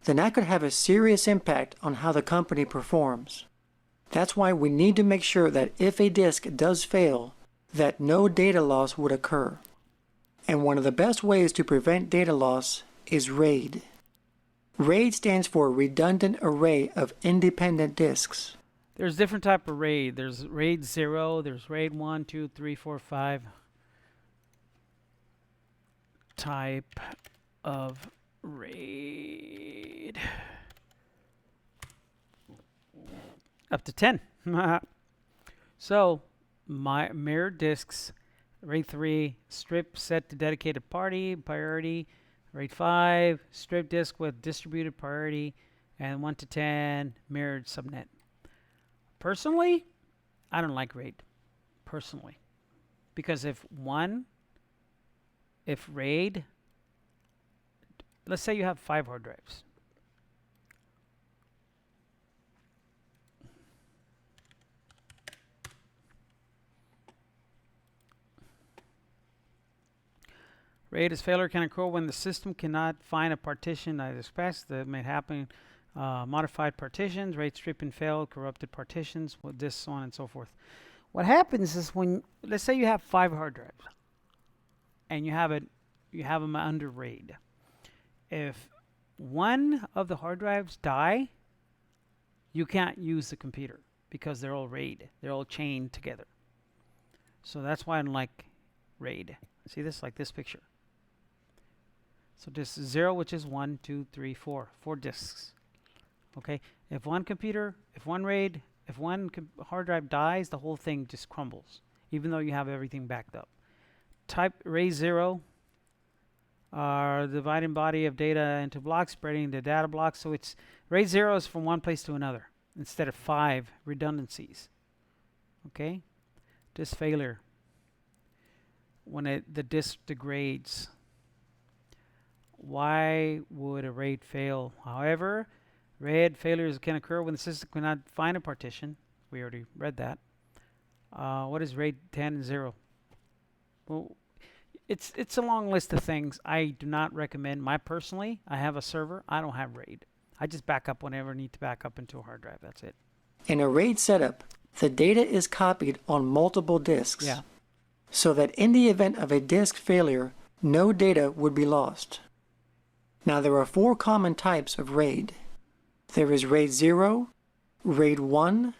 Speaker 2: then that could have a serious impact on how the company performs. That's why we need to make sure that if a disk does fail, that no data loss would occur. And one of the best ways to prevent data loss is RAID. RAID stands for Redundant Array of Independent Disks.
Speaker 1: There's different type of RAID. There's RAID 0, there's RAID 1, 2, 3, 4, 5 type of RAID. Up to 10. So, my mirrored disks, RAID 3, strip set to dedicated priority, RAID 5, strip disk with distributed priority, and 1 to 10, mirrored subnet. Personally, I don't like RAID. Personally. Because if RAID, let's say you have 5 hard drives. RAID is failure can occur when the system cannot find a partition that is expressed. That may happen. Modified partitions, RAID stripping failed, corrupted partitions, with this, so on and so forth. What happens is when, let's say you have 5 hard drives, and you have them under RAID. If one of the hard drives die, you can't use the computer because they're all RAID. They're all chained together. So that's why I don't like RAID. See this, like this picture. So disk 0, which is 1, 2, 3, 4 disks. Okay, if one hard drive dies, the whole thing just crumbles, even though you have everything backed up. Type RAID 0 are dividing body of data into blocks, spreading the data blocks. So it's RAID 0 is from one place to another instead of 5 redundancies. Okay, disk failure. When the disk degrades, why would a RAID fail? However, RAID failures can occur when the system cannot find a partition. We already read that. What is RAID 10 and 0? Well, it's a long list of things. I do not recommend. I have a server. I don't have RAID. I just back up whenever I need to back up into a hard drive. That's it.
Speaker 2: In a RAID setup, the data is copied on multiple disks.
Speaker 1: Yeah.
Speaker 2: So that in the event of a disk failure, no data would be lost. Now there are 4 common types of RAID. There is RAID 0, RAID 1,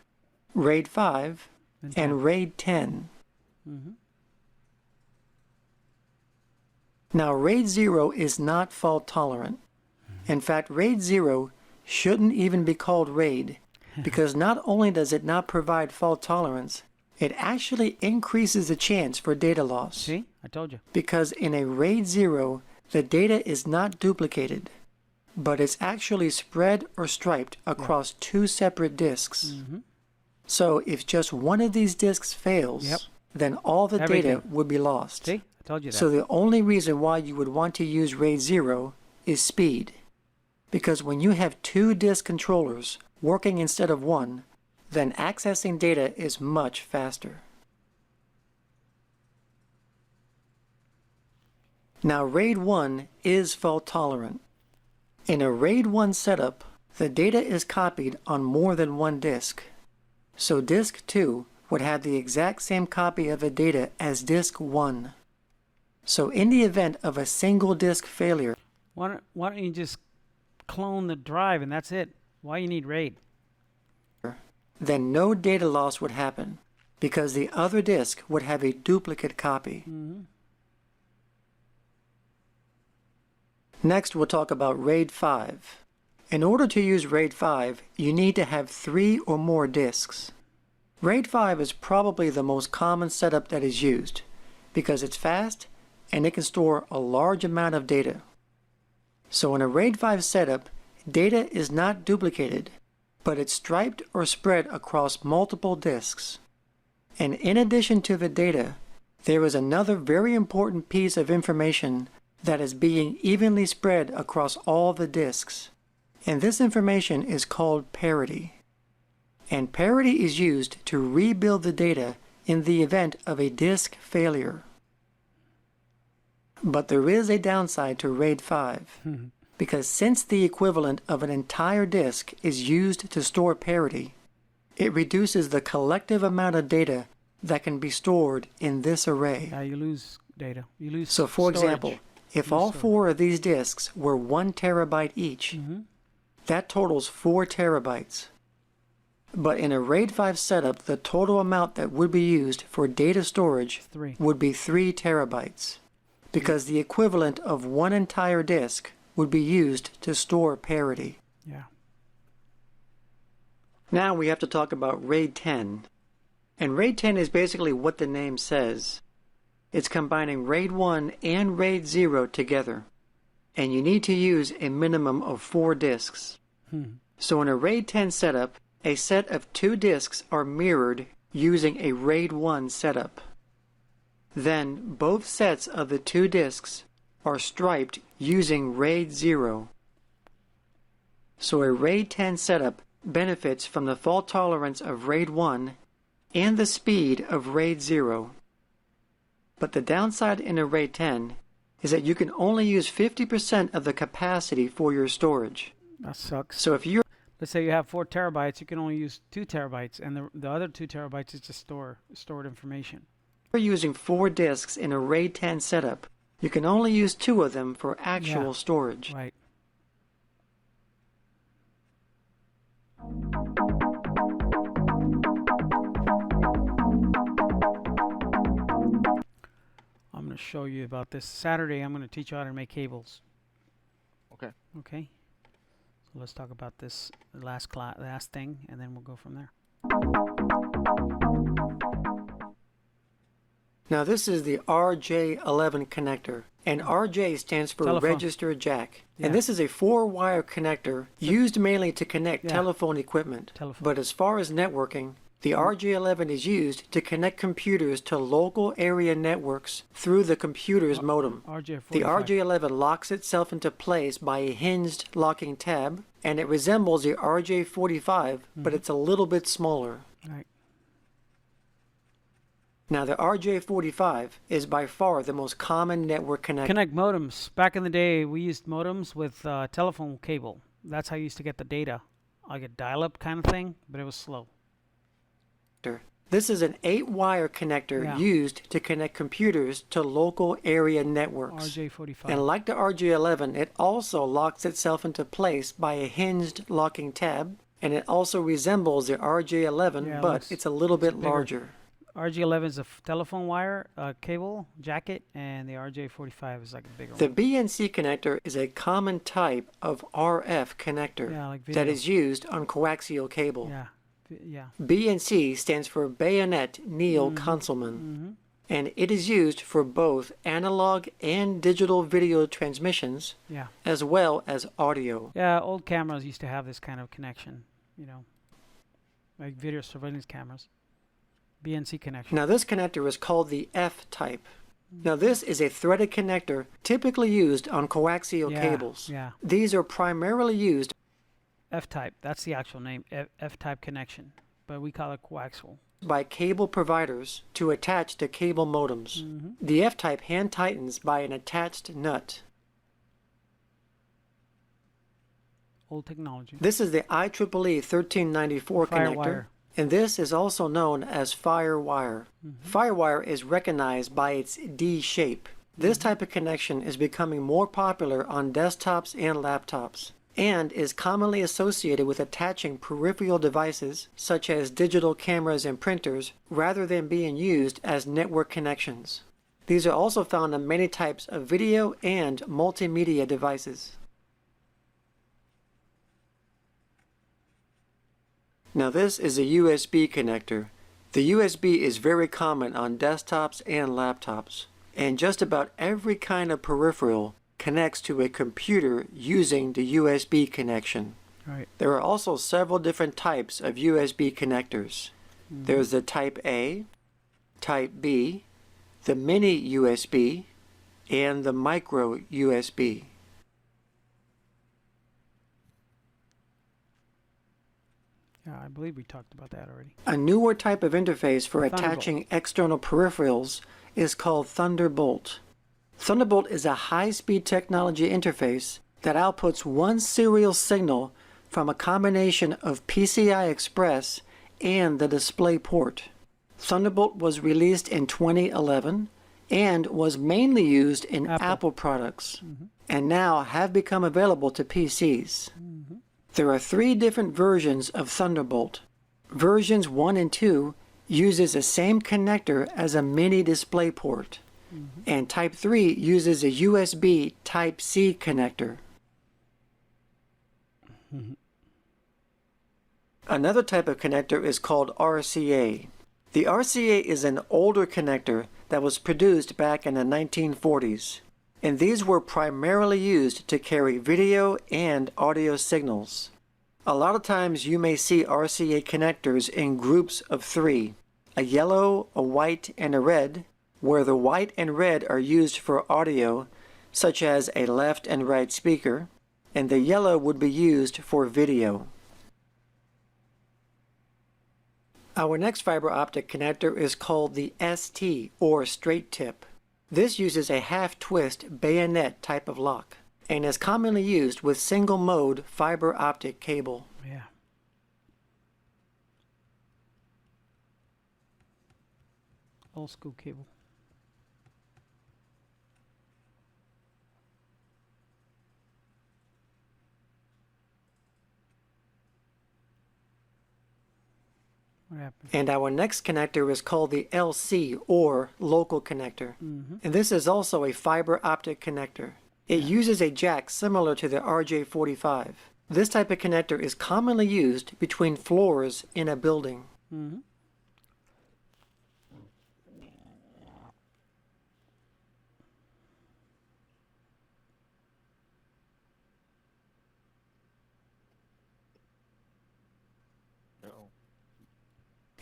Speaker 2: RAID 5, and RAID 10. Now RAID 0 is not fault tolerant. In fact, RAID 0 shouldn't even be called RAID because not only does it not provide fault tolerance, it actually increases the chance for data loss.
Speaker 1: See, I told you.
Speaker 2: Because in a RAID 0, the data is not duplicated. but it's actually spread or striped across two separate disks. So if just one of these disks fails, then all the data would be lost.
Speaker 1: See? I told you that.
Speaker 2: So the only reason why you would want to use RAID 0 is speed. Because when you have two disk controllers working instead of one, then accessing data is much faster. Now RAID 1 is fault tolerant. In a RAID 1 setup, the data is copied on more than one disk. So disk 2 would have the exact same copy of the data as disk 1. So in the event of a single disk failure,
Speaker 1: Why don't you just clone the drive and that's it? Why you need RAID?
Speaker 2: then no data loss would happen because the other disk would have a duplicate copy. Next, we'll talk about RAID 5. In order to use RAID 5, you need to have 3 or more disks. RAID 5 is probably the most common setup that is used because it's fast and it can store a large amount of data. So in a RAID 5 setup, data is not duplicated, but it's striped or spread across multiple disks. And in addition to the data, there is another very important piece of information that is being evenly spread across all the disks. And this information is called parity. And parity is used to rebuild the data in the event of a disk failure. But there is a downside to RAID 5, because since the equivalent of an entire disk is used to store parity, it reduces the collective amount of data that can be stored in this array.
Speaker 1: Yeah, you lose data. You lose
Speaker 2: So for
Speaker 1: storage.
Speaker 2: example, if all 4 of these disks were 1 terabyte each, that totals 4 terabytes. But in a RAID 5 setup, the total amount that would be used for data storage
Speaker 1: 3.
Speaker 2: would be 3 terabytes, because the equivalent of 1 entire disk would be used to store parity.
Speaker 1: Yeah.
Speaker 2: Now we have to talk about RAID 10. And RAID 10 is basically what the name says. It's combining RAID 1 and RAID 0 together. And you need to use a minimum of 4 disks. So in a RAID 10 setup, a set of 2 disks are mirrored using a RAID 1 setup. Then both sets of the 2 disks are striped using RAID 0. So a RAID 10 setup benefits from the fault tolerance of RAID 1 and the speed of RAID 0. But the downside in a RAID 10 is that you can only use 50% of the capacity for your storage.
Speaker 1: That sucks.
Speaker 2: So if you're
Speaker 1: Let's say you have 4 terabytes, you can only use 2 terabytes, and the other 2 terabytes is just stored information.
Speaker 2: using 4 disks in a RAID 10 setup, you can only use 2 of them for actual storage.
Speaker 1: Right. I'm going to show you about this. Saturday, I'm going to teach you how to make cables.
Speaker 3: Okay.
Speaker 1: Okay? So let's talk about this last thing, and then we'll go from there.
Speaker 2: Now this is the RJ11 connector, and RJ stands for
Speaker 1: Telephone.
Speaker 2: register jack.
Speaker 1: Yeah.
Speaker 2: And this is a 4-wire connector used mainly to connect
Speaker 1: Yeah.
Speaker 2: telephone equipment.
Speaker 1: Telephone.
Speaker 2: But as far as networking, the RJ11 is used to connect computers to local area networks through the computer's modem.
Speaker 1: RJ45.
Speaker 2: The RJ11 locks itself into place by a hinged locking tab, and it resembles the RJ45, but it's a little bit smaller.
Speaker 1: Right.
Speaker 2: Now the RJ45 is by far the most common network connector.
Speaker 1: Connect modems. Back in the day, we used modems with telephone cable. That's how you used to get the data, like a dial-up kind of thing, but it was slow.
Speaker 2: This is an 8-wire connector
Speaker 1: Yeah.
Speaker 2: used to connect computers to local area networks.
Speaker 1: RJ45.
Speaker 2: And like the RJ11, it also locks itself into place by a hinged locking tab, and it also resembles the RJ11,
Speaker 1: Yeah, it
Speaker 2: but
Speaker 1: looks-
Speaker 2: it's a little bit
Speaker 1: bigger.
Speaker 2: larger.
Speaker 1: RJ11 is a telephone wire cable jacket, and the RJ45 is like a bigger
Speaker 2: The
Speaker 1: one.
Speaker 2: BNC connector is a common type of RF connector
Speaker 1: Yeah, like
Speaker 2: that
Speaker 1: video.
Speaker 2: is used on coaxial cable.
Speaker 1: Yeah. Yeah.
Speaker 2: BNC stands for Bayonet Neil Conselman. and it is used for both analog and digital video transmissions,
Speaker 1: Yeah.
Speaker 2: as well as audio.
Speaker 1: Yeah, old cameras used to have this kind of connection, you know, like video surveillance cameras. BNC connection.
Speaker 2: Now this connector is called the F-type. Now this is a threaded connector typically used on coaxial
Speaker 1: Yeah,
Speaker 2: cables.
Speaker 1: yeah.
Speaker 2: These are primarily used
Speaker 1: F-type. That's the actual name. F-type connection, but we call it coaxial.
Speaker 2: by cable providers to attach to cable modems. The F-type hand tightens by an attached nut.
Speaker 1: Old technology.
Speaker 2: This is the IEEE 1394 connector,
Speaker 1: Firewire.
Speaker 2: and this is also known as firewire. Firewire is recognized by its D shape. This type of connection is becoming more popular on desktops and laptops, and is commonly associated with attaching peripheral devices such as digital cameras and printers rather than being used as network connections. These are also found on many types of video and multimedia devices. Now this is a USB connector. The USB is very common on desktops and laptops, and just about every kind of peripheral connects to a computer using the USB connection.
Speaker 1: Right.
Speaker 2: There are also several different types of USB connectors. There's the Type A, Type B, the Mini USB, and the Micro USB.
Speaker 1: Yeah, I believe we talked about that already.
Speaker 2: A newer type of interface for
Speaker 1: Thunderbolt.
Speaker 2: attaching external peripherals is called Thunderbolt. Thunderbolt is a high-speed technology interface that outputs one serial signal from a combination of PCI Express and the display port. Thunderbolt was released in 2011 and was mainly used in Apple products, and now have become available to PCs. There are 3 different versions of Thunderbolt. Versions 1 and 2 uses the same connector as a mini display port, and Type 3 uses a USB Type-C connector. Another type of connector is called RCA. The RCA is an older connector that was produced back in the 1940s, and these were primarily used to carry video and audio signals. A lot of times you may see RCA connectors in groups of 3, a yellow, a white, and a red, where the white and red are used for audio, such as a left and right speaker, and the yellow would be used for video. Our next fiber optic connector is called the ST, or straight tip. This uses a half-twist bayonet type of lock, and is commonly used with single-mode fiber optic cable.
Speaker 1: Yeah. Old school cable. What happened?
Speaker 2: And our next connector is called the LC, or local connector. And this is also a fiber optic connector. It uses a jack similar to the RJ45. This type of connector is commonly used between floors in a building.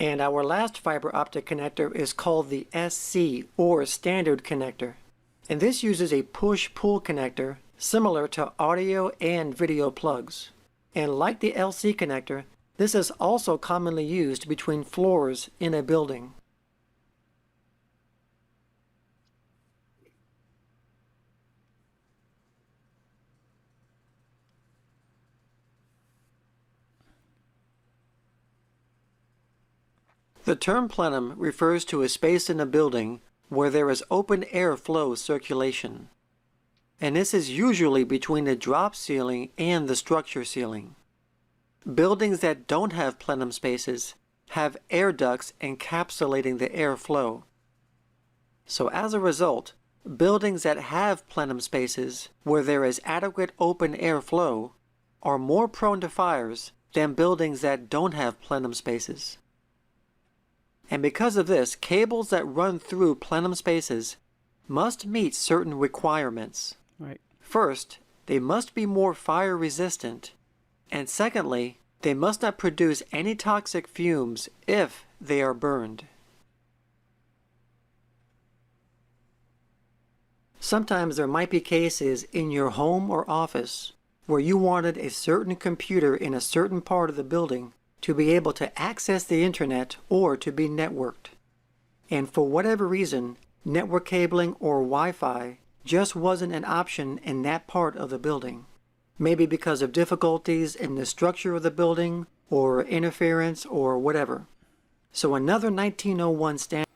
Speaker 2: And our last fiber optic connector is called the SC, or standard connector. And this uses a push-pull connector similar to audio and video plugs. And like the LC connector, this is also commonly used between floors in a building. The term plenum refers to a space in a building where there is open air flow circulation, and this is usually between the drop ceiling and the structure ceiling. Buildings that don't have plenum spaces have air ducts encapsulating the airflow. So as a result, buildings that have plenum spaces where there is adequate open air flow are more prone to fires than buildings that don't have plenum spaces. And because of this, cables that run through plenum spaces must meet certain requirements.
Speaker 1: Right.
Speaker 2: First, they must be more fire resistant, and secondly, they must not produce any toxic fumes if they are burned. Sometimes there might be cases in your home or office where you wanted a certain computer in a certain part of the building to be able to access the internet or to be networked. And for whatever reason, network cabling or Wi-Fi just wasn't an option in that part of the building. Maybe because of difficulties in the structure of the building or interference or whatever. So another 1901 standard.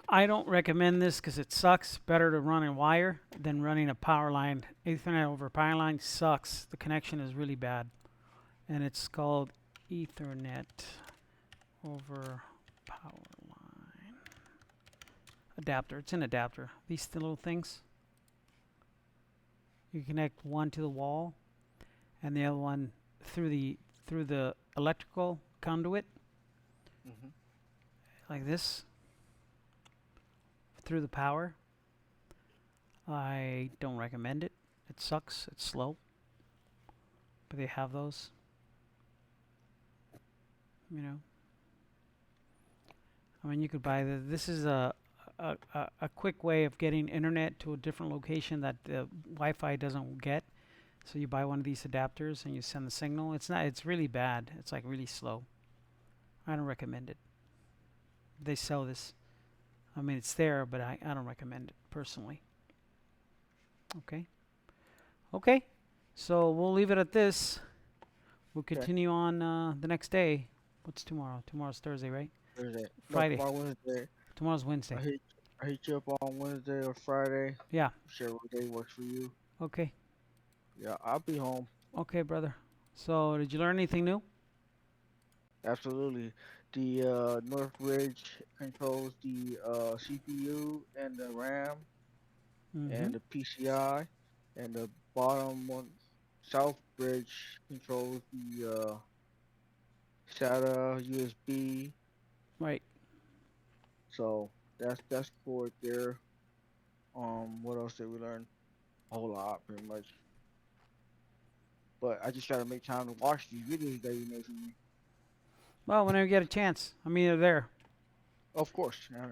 Speaker 1: I don't recommend this because it sucks. Better to run a wire than running a power line. Ethernet over power line sucks. The connection is really bad. And it's called Ethernet over power line. Adapter. It's an adapter. These little things. You connect one to the wall and the other one through the electrical conduit.
Speaker 3: Mm-hmm.
Speaker 1: Like this. Through the power. I don't recommend it. It sucks. It's slow. But they have those. You know. I mean, you could buy this is a quick way of getting internet to a different location that the Wi-Fi doesn't get. So you buy one of these adapters and you send the signal. It's really bad. It's like really slow. I don't recommend it. They sell this. I mean, it's there, but I don't recommend it personally. Okay. Okay. So we'll leave it at this. We'll continue on the next day. What's tomorrow? Tomorrow's Thursday, right?
Speaker 3: Thursday.
Speaker 1: Friday.
Speaker 3: No, tomorrow Wednesday.
Speaker 1: Tomorrow's Wednesday.
Speaker 3: I hit you up on Wednesday or Friday.
Speaker 1: Yeah.
Speaker 3: Share what day works for you.
Speaker 1: Okay.
Speaker 3: Yeah, I'll be home.
Speaker 1: Okay, brother. So did you learn anything new?
Speaker 3: Absolutely. The North Bridge controls the CPU and the RAM and the PCI, and the bottom one, South Bridge, controls the SATA, USB.
Speaker 1: Right.
Speaker 3: So that's cool there. What else did we learn? A whole lot, pretty much. But I just try to make time to watch these videos that you made for me.
Speaker 1: Well, whenever you get a chance. I'm either there.
Speaker 3: Of course. Yeah.